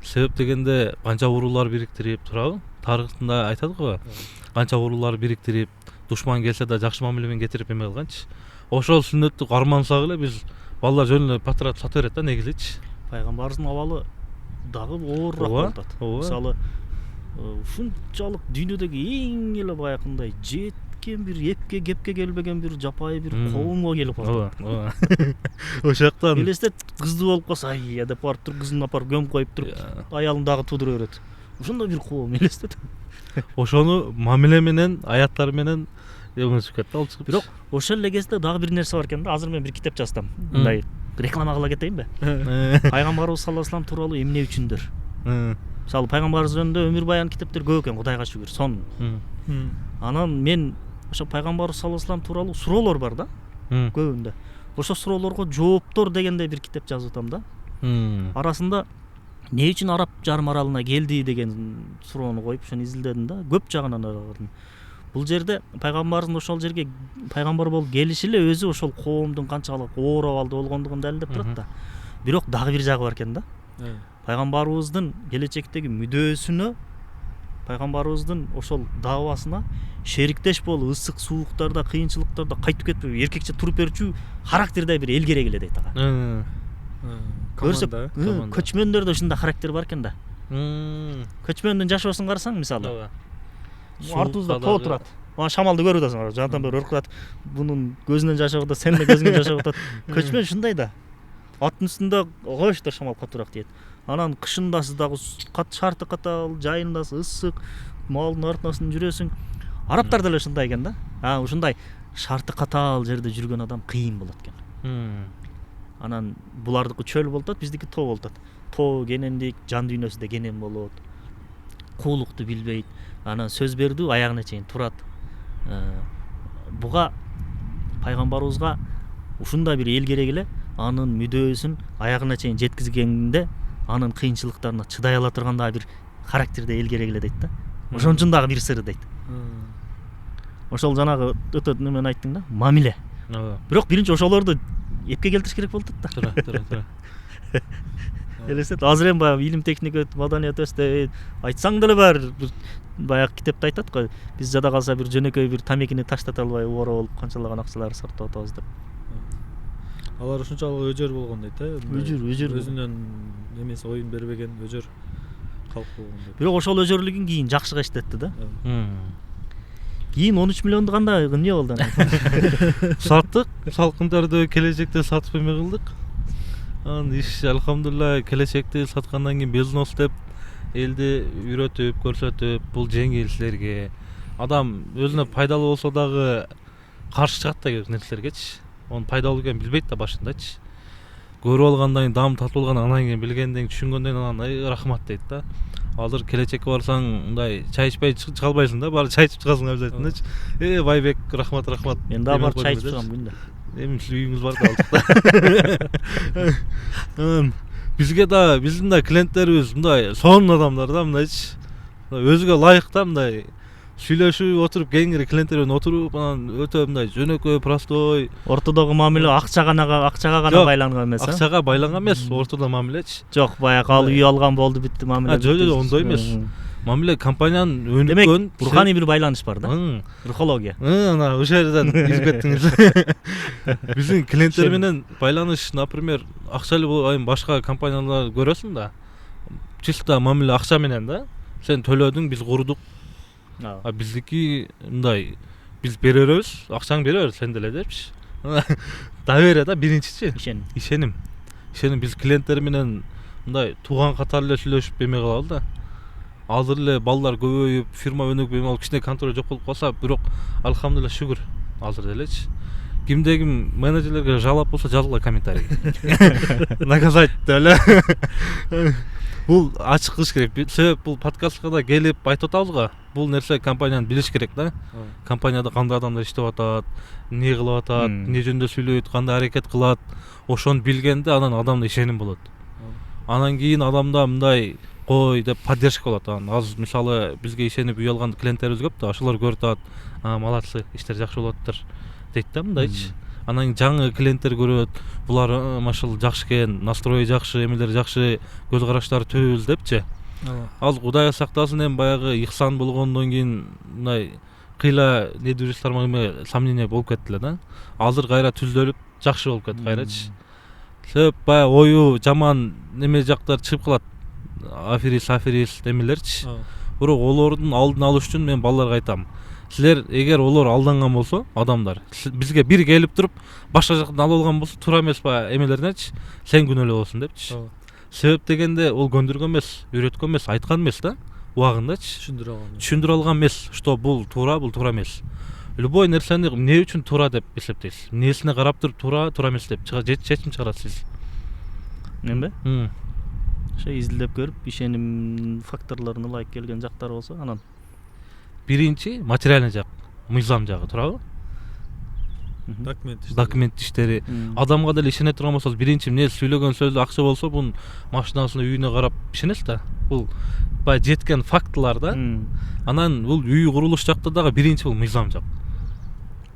Себеп дегенде канча уруулар бириктирип турабы? Тарыхында айтат го. Канча уруулар бириктирип, душман келсе да жакшы мамиле менен кетирип эме кылганчы. Ошол сүннөттү кармансак эле биз балдар жөн эле патрат сата берет да негизичи. Пайгамбарыбыздын абалы дагы оорураак болуп атат. Мисалы ушунчалык дүйнөдөгү эң эле баягындай жеткен бир эпке кепке келбеген бир жапайы бир коомго келип калды. Ошол жактан элестет, кызды болуп калса, ай деп барып туруп кызын апарып көмүп коюп туруп, аялын дагы туудура берет. Ошондой бир коом элестет. Ошону мамиле менен, аяттар менен эмесип кетти, ал чыгып. Бирок ошол эле кезде дагы бир нерсе бар экен да. Азыр мен бир китеп жаздым. Мындай реклама кыла кетейинби? Пайгамбарыбыз саллаллаху алейхи тууралуу эмне үчүндүр? Мисалы пайгамбарыбыз жөнүндө өмүр баян китептер көп экен, Кудайга шүгүр, сон. Анан мен ошо пайгамбарыбыз саллаллаху алейхи тууралуу суроолор бар да, көбүндө. Ошо суроолорго жооптор дегенде бир китеп жазып атам да. Арасында эмне үчүн Араб жарым аралына келди деген суроону коюп, ошону изилдедим да. Көп жагынан аралдым. Бул жерде пайгамбарыбыздын ошол жерге пайгамбар болуп келиши эле өзү ошол коомдун канчалык оор абалда болгондугун далилдеп турат да. Бирок дагы бир жагы бар экен да. Пайгамбарыбыздын келечектеги мүдөөсүнө, пайгамбарыбыздын ошол даавасына шериктеш болуп, ысык сууктарда, кыйынчылыктарда кайтып кетпей, эркекче туруп берчү характерде бир эл керек эле дейт ага. Көрсөк, көчмөндөрдө ушундай характер бар экен да. Көчмөндүн жашоосун карасаң, мисалы, артыбызда тоо турат. Ана шамалды көрүп атасың, жантан бери өркүрөт. Бунун көзүнөн жаш агып атат, сенин көзүңөн жаш агып атат. Көчмөн ушундай да. Аттын үстүндө койчудар шамал катуураак дейт. Анан кышындасы дагы шарты катал, жайындасы ысык, малдын артынан жүрөсүң. Арабтар деле ушундай экен да. Ушундай шарты катал жерде жүргөн адам кыйын болот экен. Анан булардыкы чөл болуп атат, биздики тоо болуп атат. Тоо кенендик, жан дүйнөсү да кенен болот. Куулукту билбейт. Анан сөз берди, аягына чейин турат. Буга пайгамбарыбызга ушундай бир эл керек эле, анын мүдөөсүн аягына чейин жеткизгенде, анын кыйынчылыктарына чыдай ала тургандай бир характерде эл керек эле дейт да. Ошон үчүн дагы бир сыры дейт. Ошол жанагы өтө немен айттың да, мамиле. Бирок биринчи ошолорду эпке келтириш керек болуп атат да. Тура. Элестет, азыр эми баягы илим техника маданият өстө айтсаң деле баягы китепте айтат го, биз жада калса бир жөнөкөй бир тамекини таштата албай оора болуп канчалаган акчалар сарптап атабыз деп. Алар ушунчалык өжөр болгон дейт, Өжөр. Өзүнөн эмеси оюн бербеген өжөр калк болгон дейт. Бирок ошол өжөрлүгүн кийин жакшыга иштетти да. кийин 13 миллионду кандай эмне болду анан? Саттык, салкынтарды келечекте сатып эме кылдык. Анан иш алхамдулилла келечекте саткандан кийин бизнес деп элди үйрөтүп, көрсөтүп, бул жеңил силерге. Адам өзүнө пайдалуу болсо дагы каршы чыгат да көп нерселергечи. Onu пайдалуу экенин билбейт да башындачы. Көрүп алгандан кийин, дам татып алгандан анан кийин билгенден кийин, түшүнгөндөн кийин анан рахмат дейт да. Азыр келечекке барсаң, мындай чай ичпей чыга албайсың да, баары чай ичип чыгасың обязательночи. Байбек, рахмат. Мен дагы барып чай ичип чыгам күндө. Эми сиз үйүңүз бар да алдыкта. Бизге да, биздин да клиенттерибиз мындай сонун адамдар да, мындайчы. Өзүгө ылайык да, мындай сүйлөшүп отуруп, кеңири клиенттермен отуруп, анан өтө мындай жөнөкөй, простой. Ортодогу мамиле акчага гана байланган эмес. Акчага байланган эмес, ортодо мамилечи. Жок, баягы ал үй алган болду, бүтү мамиле. Жок, ондой эмес. Мамиле компаниянын өнүккөн. Демек, руханий бир байланыш бар да. Рухология. Ана ошол жерден избеттиңиз. Биздин клиенттер менен байланыш, например, акчалуу эми башка компаниялар көрөсүң да. Чисто мамиле акча менен да. Сен төлөдүң, биз курдук. А биздики мындай, биз бере беребиз, акчаңды бере бер, сен деле депчи. Доверие да, биринчичи. Ишеним. Биз клиенттер менен мындай тууган катары эле сүйлөшүп эме кылабыз да. Азыр эле балдар көбөйүп, фирма өнүгүп эме болуп, кичине контроль жок болуп калса, бирок алхамдулилла шүгүр азыр делечи. Кимде ким менеджерлерге жалап болсо, жазгыла комментарийге. Наказать деп эле. Бул ачык кылыш керек. Себеп бул подкастка да келип айтып атабыз го. Бул нерсе компанияны билиш керек да. Компанияда кандай адамдар иштеп атат, эмне кылып атат, эмне жөнүндө сүйлөйт, кандай аракет кылат. Ошону билгенде анан адамда ишеним болот. Анан кийин адамда мындай кой деп поддержка болот. Азыр мисалы бизге ишенип үй алган клиенттерибиз көп да, ошолор көрүп атат. Молодцы, иштер жакшы болуп атыптыр дейт да мындайчы. Анан жаңы клиенттер көрөт, булар машалла жакшы экен, настрою жакшы, эмелери жакшы, көз караштары түз депчи. Ал Кудай сактасын, эми баягы ихсан болгондон кийин мындай кыйла недвижимостьтар эме сомнение болуп кетти эле да. Азыр кайра түздөлүп, жакшы болуп кетти кайрачы. Себеп баягы ою жаман неме жактар чыгып калат. Аферист эмелерчи. Бирок олордун алдын алыш үчүн мен балдарга айтам. Силер эгер олор алданган болсо, адамдар бизге бир келип туруп, башка жактан алып алган болсо, туура эмес ба эмелеринечи, сен күнөөлүү болосуң депчи. Себеп дегенде ол көндүргөн эмес, үйрөткөн эмес, айткан эмес да, убагындачы. Түшүндүрө алган эмес, что бул туура эмес. Любой нерсени эмне үчүн туура деп эсептейсиз. Эмнесине карап туруп туура эмес деп чечим чыгарасыз. Эмне? Ошо изилдеп көрүп, ишеним факторлорун ылайык келген жактар болсо, анан биринчи материальный жак, мыйзам жагы туурабы? Документ иштери. Адамга деле ишене турган болсоңуз, биринчи эмне сүйлөгөн сөзү акча болсо, бунун машинасына, үйүнө карап ишенесиз да. Бул баягы жеткен фактылар да. Анан бул үй курулуш жакта дагы биринчи бул мыйзам жак.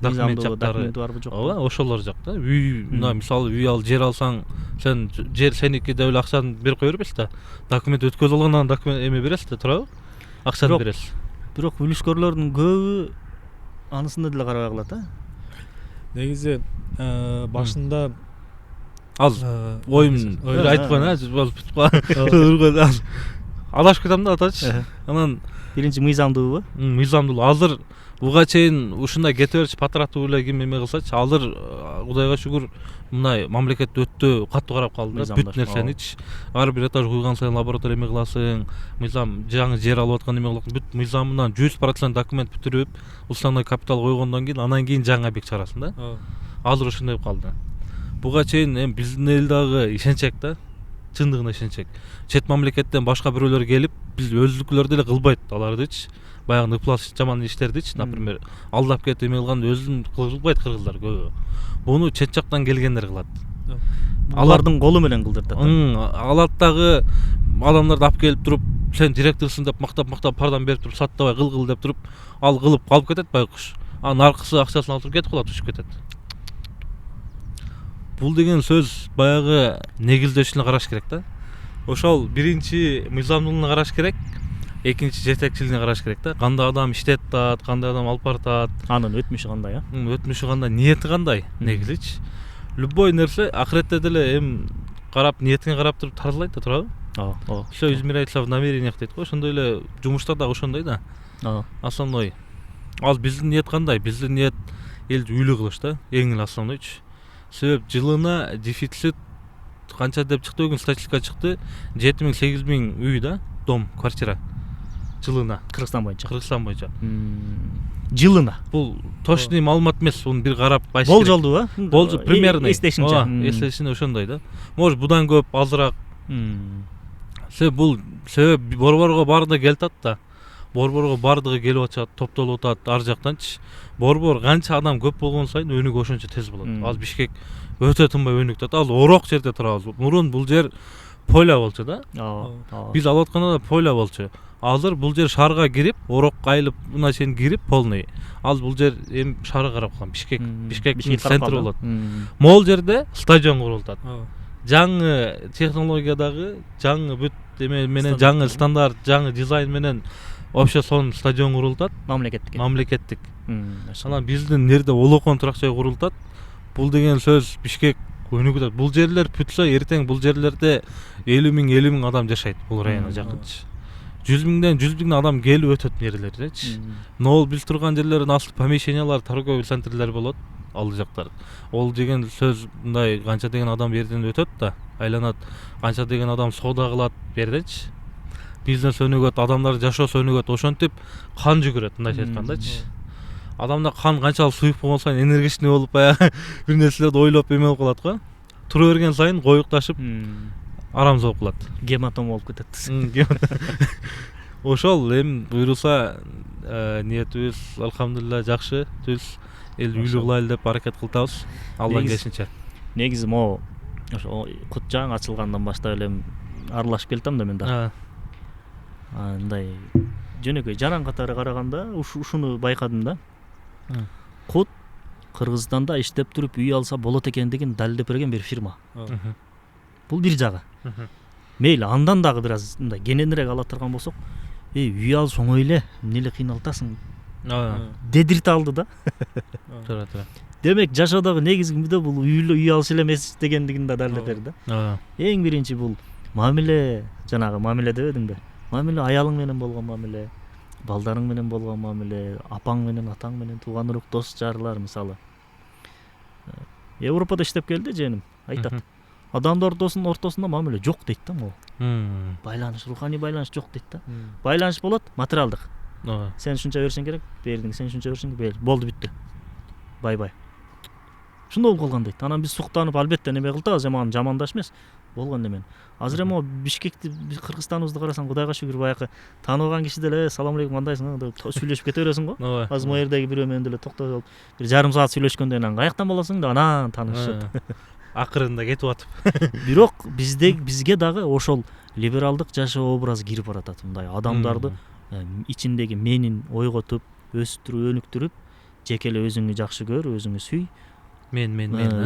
Документ жактары барбы жок? Ооба, ошолор жак да. Үй, мисалы үй жер алсаң, сен жер сеники деп эле акчаны берип кое бербейсиз да. Документ өткөзүп алгандан документ эме бересиз да, туурабы? Акчаны бересиз. Бирок үлүшкөрлөрдүн көбү анысында деле карабай калат, Негизи башында аз оюм айтпаган, адашып кетем да атачы. Анан биринчи мыйзамдуулугу? Мыйзамдуулук. Азыр буга чейин ушундай кете берчи, патратуу эле ким эме кылсачы, азыр Кудайга шүгүр мындай мамлекет өтө каттуу карап калды да, бүт нерсеничи. Ар бир этаж куйган сайын лаборатория эме кыласың, мыйзам жаңы жер алып аткан эме кылып, бүт мыйзамынан 100% документ бүтүрүп, уставной капитал койгондон кийин анан кийин жаңы объект чыгарасың да. Азыр ушундай болуп калды. Буга чейин эми биздин эл дагы ишенчек да, чындыгына ишенчек. Чет мамлекеттен башка бирөөлөр келип, биз өзүнүкүлөр деле кылбайт алардычы. Баягы ныплас жаман иштердичи, например, алдап кетип эме кылган өзүн кылбайт кыргыздар көбү. Буну чет жактан келгендер кылат. Алардын колу менен кылдыртат. Алат дагы адамдарды алып келип туруп, сен директорсуң деп мактап пардам берип туруп, саттабай кыл деп туруп, ал кылып калып кетет байкуш. Анын аркысы акчасын алып туруп кетип калат, түшүп кетет. Бул деген сөз баягы негиздешүүнү караш керек да. Ошол биринчи мыйзамдуулугуна караш керек, экинчи жетекчилигине караш керек да. Кандай адам иштеп атат, кандай адам алып баратат, анын өтмүшү кандай, өтмүшү кандай, ниети кандай, негизичи. Любой нерсе акыретте деле эми карап, ниетине карап туруп таралайт да, туурабы? Всё измеряется в намерениях дейт го, ошондой эле жумушта дагы ошондой да. Основной. Ал биздин ниет кандай? Биздин ниет элди үйлүү кылыш да, эң эле основнойчу. Себеп жылына дефицит канча деп чыкты, бүгүн статистика чыкты. 7 000 8 000 үй да, дом, квартира жылына Кыргызстан боюнча. Жылына. Бул точный маалымат эмес, муну бир карап байш. Болжолдуу, Болжол примерный. Эстешимче. Эстешине ошондой да. Может будан көп, азыраак. Себеп борборго баардыгы келип атат да. Борборго баардыгы келип атышат, топтолуп атат ар жактанчы. Борбор канча адам көп болгон сайын өнүгүү ошончо тез болот. Ал Бишкек өтө тынбай өнүктөт. Ал орок жерде турабыз. Мурун бул жер поля болчу да. Биз алып атканда да поля болчу. Азыр бул жер шаарга кирип, орок айылып мына чейин кирип полный. Ал бул жер эми шаарга карап калган. Бишкектин центри болот. Могул жерде стадион курултат. Жаңы технологиядагы, жаңы бүт эме менен, жаңы стандарт, жаңы дизайн менен вообще сонун стадион курултат. Мамлекеттик. Анан биздин нерде Олокон турак-жай курултат. Бул деген сөз Бишкек өнүгүп. Бул жерлер бүтсө, эртең бул жерлерде 50 000 адам жашайт бул районго жакынчы. 100 000 адам келип өтөт жерлердечи. Нол биз турган жерлердин асыл помещениялар, торговый центрлер болот. Ал жактар. Ол деген сөз мындай канча деген адам жерден өтөт да, айланат. Канча деген адам соода кылат бердечи. Бизнес өнүгөт, адамдар жашоосу өнүгөт. Ошентип кан жүгүрөт, мындайча айткандачы. Адамда кан канчалык суюк болгон сайын энергичный болуп, баягы бир нерселерди ойлоп эме болуп калат го. Тура берген сайын коюкташып, арамыз болуп калат. Гематом болуп кетет. Ошол эми буйрулса ниетибиз алхамдулилла жакшы. Түз эл үйлүү кылайлы деп аракет кылтабыз. Алдан келишинче. Негизи могу ошо кут жаңы ачылгандан баштап эле аралашып келатам да мен да. Андай жөнөкөй жаран катары караганда ушуну байкадым да. Кут Кыргызстанда иштеп туруп үй алса болот экендигин далилдеп берген бир фирма. Бул бир жагы. Мейли андан дагы бир аз мындай кененирээк ала турган болсок, үй алыш оңой эле, эмне эле кыйналтасың? Дедирте алды да. Туура. Демек жашоодогу негизги мүдө бул үй алыш эле эмес дегендигин да далилдеп берди да. Эң биринчи бул мамиле, жанагы мамиле дебедиңби? Мамиле аялың менен болгон мамиле, балдарың менен болгон мамиле, апаң менен, атаң менен, тууган урук, дос жарлар мисалы. Европада иштеп келди жeenим, айтат. Адамдар ортосунда мамиле жок дейт да могу. Байланыш, руханий байланыш жок дейт да. Байланыш болот материалдык. Сен ушунча берсең керек, бердиң, сен ушунча берсең керек, болду бүттү. Бай. Ушундай болуп калган дейт. Анан биз суктанып, албетте неме кылтабыз, эми аны жамандаш эмес. Болгон немен. Азыр эми Бишкекти, Кыргызстаныбызды карасаң, Кудайга шүгүр баягы тааныбаган киши деле салам алейкум кандайсың деп сүйлөшүп кете бересиң го. Азыр могу жердеги бирөө менен деле токтоп бир жарым саат сүйлөшкөндөн анан каяктан болосуң деп анан таанышып. Акырында кетип атып. Бирок бизге дагы ошол либералдык жашоо образы кирип баратат. Мындай адамдарды ичиндеги менин ойготуп, өстүрүп, өнүктүрүп, жеке эле өзүңдү жакшы көр, өзүңдү сүй. Мен.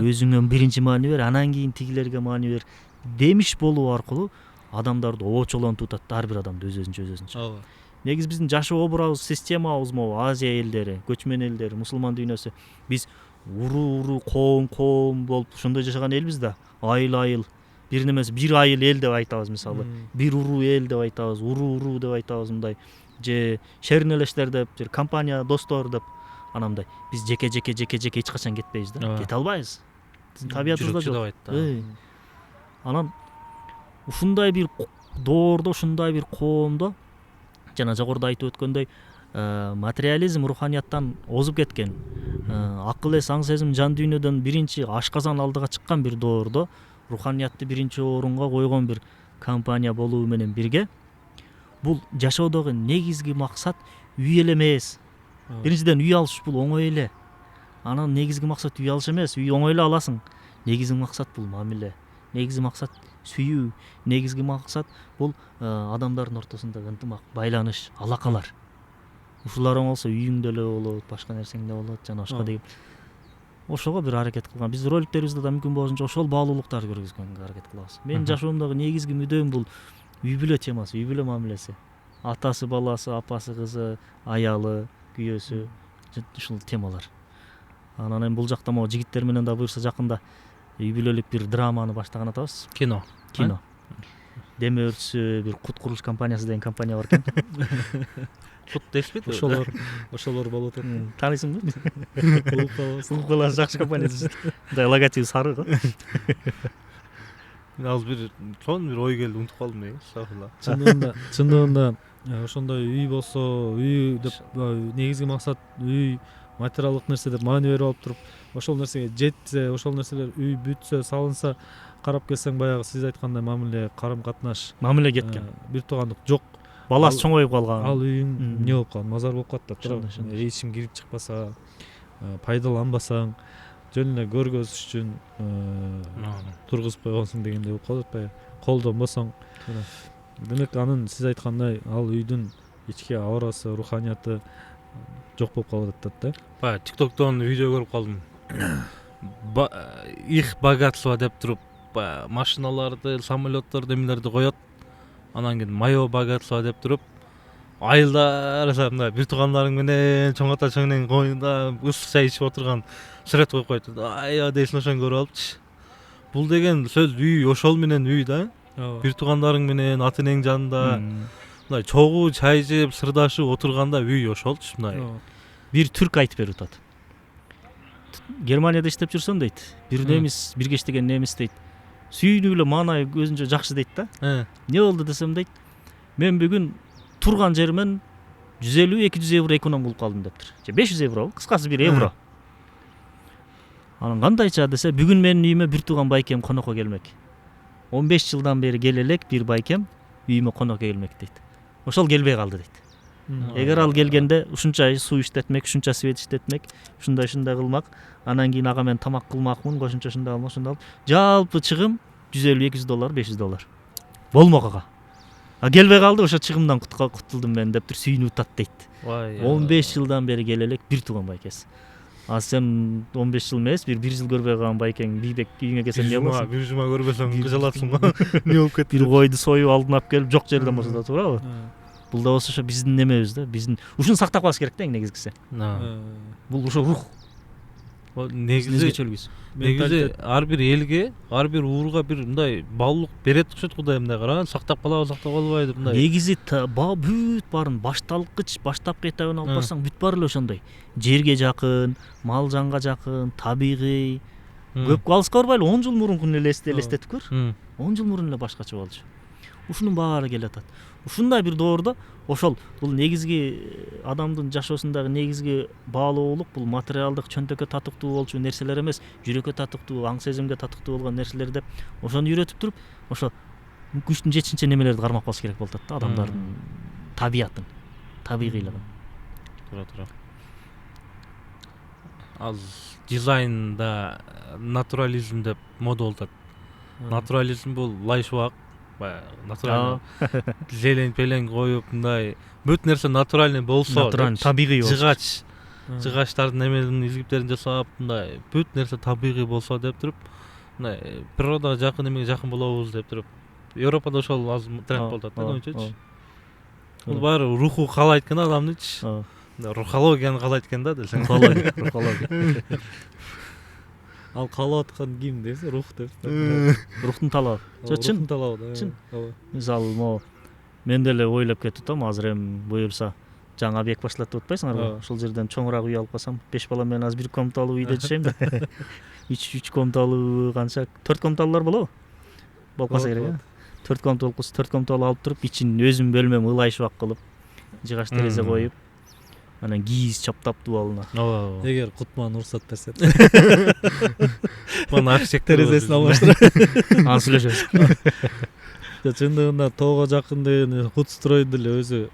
Өзүңө биринчи маани бер, анан кийин тигилерге маани бер. Демиш болуу аркылуу адамдарды оочолонтуп атат, ар бир адамды өзүнчө. Негизи биздин жашоо образыбыз, системабыз могу Азия элдери, көчмөн элдер, мусулман дүйнөсү. Биз уру коом болуп ошондой жашаган элбиз да. Айыл, бир немеси бир айыл эл деп айтабыз мисалы. Бир уру эл деп айтабыз, уру деп айтабыз мындай. Же шернелештер деп, же компания, достор деп. Анандай биз жеке эч качан кетпейбиз да. Кете албайбыз. Биздин табиятыбызда жок. Анан ушундай бир доордо, ушундай бир коомдо жана жогоруда айтып өткөндөй материализм руханияттан озуп кеткен, акыл эс, аң сезим, жан дүйнөдөн биринчи ашказан алдыга чыккан бир доордо руханиятты биринчи орунга койгон бир компания болуу менен бирге бул жашоодогу негизги максат үй эле эмес. Биринчиден үй алыш бул оңой эле. Анан негизги максат үй алыш эмес, үй оңой эле аласың. Негизги максат бул мамиле. Негизги максат сүйүү. Негизги максат бул адамдардын ортосундагы ынтымак, байланыш, алакалар. Ушулар оңолсо үйүң деле болот, башка нерсең деле болот, жана башка деген. Ошого бир аракет кылган. Биз роликтерибизде да мүмкүн болушунча ошол баалуулуктарды көргөзгөнгө аракет кылабыз. Менин жашоомдогу негизги мүдөм бул үй бүлө темасы, үй бүлө мамилеси. Атасы, баласы, апасы, кызы, аялы, күйөөсү, ушул темалар. Анан эми бул жакта могу жигиттер менен да буюрса жакында үй бүлөлүк бир драманы баштаган атабыз. Кино. Дем өртүсү, бир кут курулуш компаниясы деген компания бар экен. Кут деспейт ошолор болуп атат. Тааныйсыңбы? Угуп каласың. Угуп каласың, жакшы компания. Мындай логотип сары го. Азыр бир чоң бир ой келди, унутуп калдым эми. Чындыгында ошондой үй болсо, үй деп негизги максат үй материалдык нерсе деп маани берип алып туруп, ошол нерсеге жетсе, ошол нерселер үй бүтсө, салынса, карап келсең баягы сиз айткандай мамиле, карым катнаш, Мамиле кеткен. бир туугандык жок. Баласы чоңоюп калган. Ал үйүң эмне болуп калган, мазар болуп калат да. Эч ким кирип чыкпаса, пайдаланбасаң, жөн эле көргөзүш үчүн тургузуп койгонсуң дегендей болуп калып атпайбы? Колдонбосоң. Демек анын сиз айткандай ал үйдүн ички аурасы, руханияты жок болуп калып атат да. Баягы TikToктон видео көрүп калдым. Их богатство деп туруп, машиналарды, самолетторду, эмелерди коёт. Анан кийин моё богатство деп туруп, айылдар мындай бир туугандарың менен чоң ата чоңнең коюнда ысык чай ичип отурган сүрөт коюп койду. Айя дейсиң, ошону көрүп алыпчы. Бул деген сөз үй, ошол менен үй да. Бир туугандарың менен ата энең жанында мындай чогуу чай жеп, сырдашып отурганда үй ошолчу мындай. Бир түрк айтып берип атат. Германияда иштеп жүрсөм дейт, бир немис, бирге иштеген немис дейт. Сүйүнүп эле маанайы өзүнчө жакшы дейт да. Эмне болду десем дейт, мен бүгүн турган жеримен 150-200 евро эконом болуп калдым дептир. Же 500 евро, кыскасы бир евро. Анан кандайча десе, бүгүн менин үйүмө бир тууган байкем конокко келмек. 15 жылдан бери келе элек бир байкем үйүмө конокко келмек дейт. Ошол келбей калды дейт. Эгер ал келгенде ушунча суу иштетмек, ушунча свет иштетмек, ушундай кылмак, анан кийин ага мен тамак кылмакмын, кошумча ушундай алып, ушундай алып, жалпы чыгым $150-200, $500. Болмок ага. А келбей калды, ошо чыгымдан кутулдум мен дептир, сүйүнүп атат дейт. 15 жылдан бери келе элек бир тууган байкеси. А сен 15 жыл эмес, бир жыл көрбөй калган байкең бийбек үйүңө келсең эмне болосуң? Бир жума көрбөсөң кыжалатсың го. Эмне болуп кетти? Бир койду союп алдына алып келип, жок жерден болсо да, туурабы? Бул да болсо ошо биздин немебиз да, биздин ушуну сактап калыш керек да, эң негизгиси. Бул ошо рух. Негизи ар бир элге, ар бир ууруга бир мындай баалуулук берет окшойт Кудай, мындай кара, сактап калабы, сактап калбайбы мындай. Негизи бүт баарын башталгыч, баштапкы этабын алып барсаң, бүт баары эле ошондой. Жерге жакын, мал жанга жакын, табигый. Көп алыска барбайлы, 10 жыл мурункун эле элестетип көр. 10 жыл мурун эле башкача болчу. Ушунун баары келе атат. Ушундай бир доордо ошол бул негизги адамдын жашоосундагы негизги баалуулук, бул материалдык чөнтөккө татыктуу болчу нерселер эмес, жүрөккө татыктуу, аң сезимге татыктуу болгон нерселер деп ошону үйрөтүп туруп, ошо күчтүн жетишинче немелерди кармап калыш керек болуп атат да, адамдардын табиятын, табигыйлыгын. Туура. Азыр дизайнда натурализм деп мода болуп атат. Натурализм бул лайшубак, натуралдуу зелень пелең коюп, мындай бүт нерсе натуральный болсо, табигый болсо, жыгачтардын эмелерин изгиптерин жасап, мындай бүт нерсе табигый болсо деп туруп, мындай природага жакын эмеге жакын болобуз деп туруп, Европада ошол азыр тренд болуп атат да, көбүнчөчү. Бул баары руху каалайт экен адамдычы. Рухологияны каалайт экен да десең. Рухология. Ал каалап аткан ким десе, рух деп. Рухтун талабы. Чын талабы да. Чын. Мисалы, могу мен деле ойлоп кетип атам, азыр эми буюрса жаңы объект башталат деп атпайсыңарбы? Ошол жерден чоңураак үй алып калсам, 5 бала менен азыр 1 комнаталуу үйдө жашайм да. 3 комнаталуу канча, 4 комнаталуулар болобу? Болуп калса керек, 4 комната болуп калса, 4 комнаталуу алып туруп, ичин өзүм бөлмөм ылайшыбак кылып, жыгач терезе коюп, анан кийиз чаптап дубалына. Эгер Кутман уруксат берсе. Мана архитектор терезесин алмаштырып. Аны сүйлөшөбүз. Чындыгында тоого жакын деген Худстрой деле өзү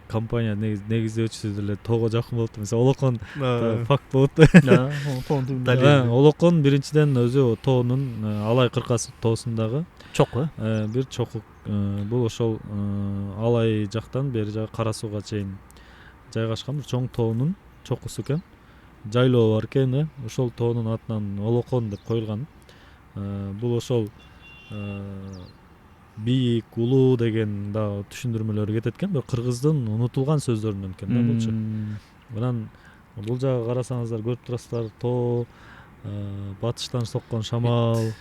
компания негиздөөчүсү деле тоого жакын болуп. Мисалы Олокон факт болот да. Олокон биринчиден өзү тоонун Алай кыркасы тоосундагы чоку, бир чоку. Бул ошол Алай жактан бери жагы Кара сууга чейин жайгашкан бир чоң тоонун чокусу экен. Жайлоо бар экен, ошол тоонун атынан Олокон деп коюлган. Бул ошол бийик, улуу деген да түшүндүрмөлөр кетет экен, бир кыргыздын унутулган сөздөрүнөн экен да булчу. Анан бул жагы карасаңыздар көрүп турасыздар, тоо, батыштан соккон шамал,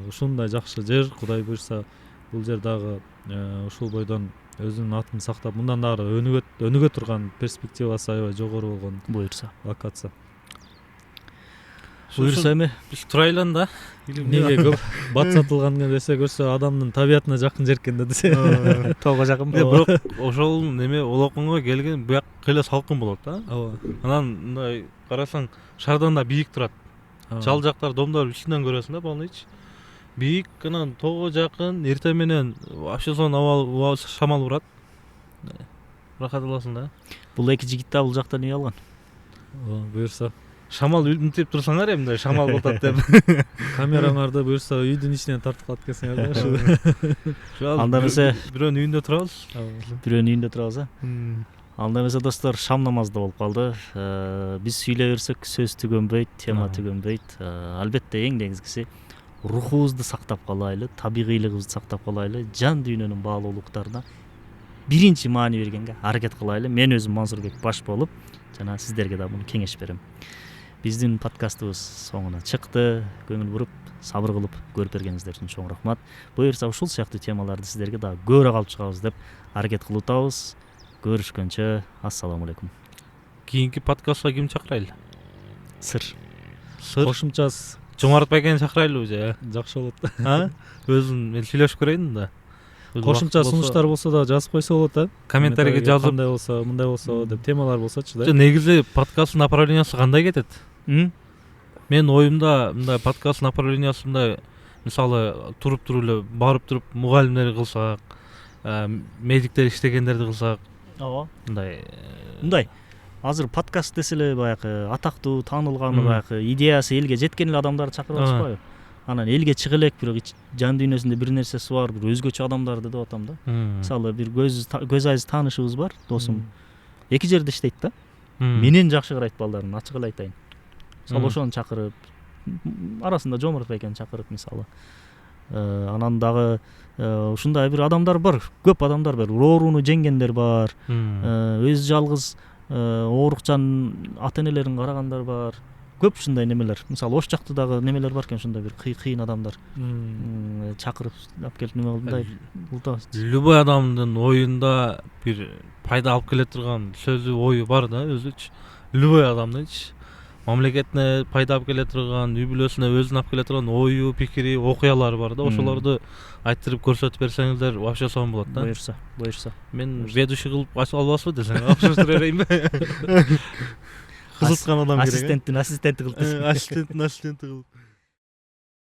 ушундай жакшы жер, Кудай буйрса бул жер дагы ушул бойдон өзүнүн атын сактап мындан дагы өнүгө турган перспективасы аябай жогору болгон буюрса локация. буюрса эми биз турайлы анда Эмнеге көп бат сатылган десе көрсө адамдын табиятына жакын жер экен да десе. тоого жакын. бирок ошол неме Улаконго келген буяк эле салкын болот да. Ооба. Анан мындай карасаң шаардан да бийик турат. Чал жактар домдор ичинен көрөсүң да полныйчы. Бийик, анан тоого жакын, эртең менен вообще сонун аба шамал урат. Рахат аласың да. Бул эки жигит да бул жактан үй алган. Буюрса Шамал үнтеп турсаңар эмне шамал болот деп. камераңарды буюрса үйдүн ичинен тартып калат экенсиңер да. Анда эмесе бирөөнүн үйүндө турабыз. бирөөнүн үйүндө турабыз а. Анда эмесе достор шам намазы да болуп калды. Биз сүйлөй берсек сөз түгөнбөйт, тема түгөнбөйт. Албетте эң негизгиси рухубузду сактап калайлы, табигыйлыгыбызды сактап калайлы, жан дүйнөнүн баалуулуктарына биринчи маани бергенге аракет кылайлы. Мен өзүм Мансурбек баш болуп жана сиздерге да муну кеңеш берем. Биздин подкастыбыз соңуна чыкты. Көңүл буруп, сабыр кылып көрүп бергениңиздер үчүн чоң рахмат. Буюрса ушул сыяктуу темаларды сиздерге да көбүрөөк алып чыгабыз деп аракет кылып атабыз. Көрүшкөнчө ассаламу алейкум. Кийинки подкастка ким чакырайлы? Сыр. Кошумчасы Жомарт Байкени чакырайлыбы же? жакшы болот. Өзүн мен сүйлөшүп көрөйүн да. Кошумча сунуштар болсо да жазып койсо болот да. Комментарийге жазып кандай болсо, мындай болсо деп темалар болсочу да. Негизи подкасттын направлениясы кандай кетет? Мен оюмда мындай подкаст направлениясы мындай мисалы туруп эле барып туруп мугалимдер кылсак, медиктер иштегендерди кылсак, Ооба. мындай Азыр подкаст десе эле баягы атактуу, таанылган баягы идеясы элге жеткен эле адамдарды чакырып атышпайбы? Анан элге чыга элек, бирок жан дүйнөсүндө бир нерсеси бар, бир өзгөчө адамдарды деп атам да. Мисалы бир көз айыз таанышыбыз бар, досум. Эки жерде иштейт да. Менен жакшы карайт балдарын, ачык эле айтайын. Мисалы ошону чакырып, арасында Жомарт Байкени чакырып мисалы. Анан дагы ушундай бир адамдар бар, көп адамдар бар. Ооруну жеңгендер бар. Өз жалгыз оорукчан ата-энелерин карагандар бар. Көп ушундай немелер. Мисалы Ош жакта дагы немелер бар экен, ушундай бир кыйын адамдар. Чакырып алып келип неме кылдай кылтабыз. Любой адамдын оюнда бир пайда алып келе турган сөзү, ою бар да өзүчү. Любой адамдынчы мамлекетине пайда алып келе турган, үй бүлөсүнө өзүн алып келе турган ою, пикири, окуялары бар да. Ошолорду айтырып көрсөтүп берсеңиздер вообще сонун болот да. Буюрса. Мен ведущий кылып ачып албасбы десең, акчасын берейинби? Кызыткан адам керек. Ассистенттин ассистенти кылып. Ассистенттин ассистенти кылып.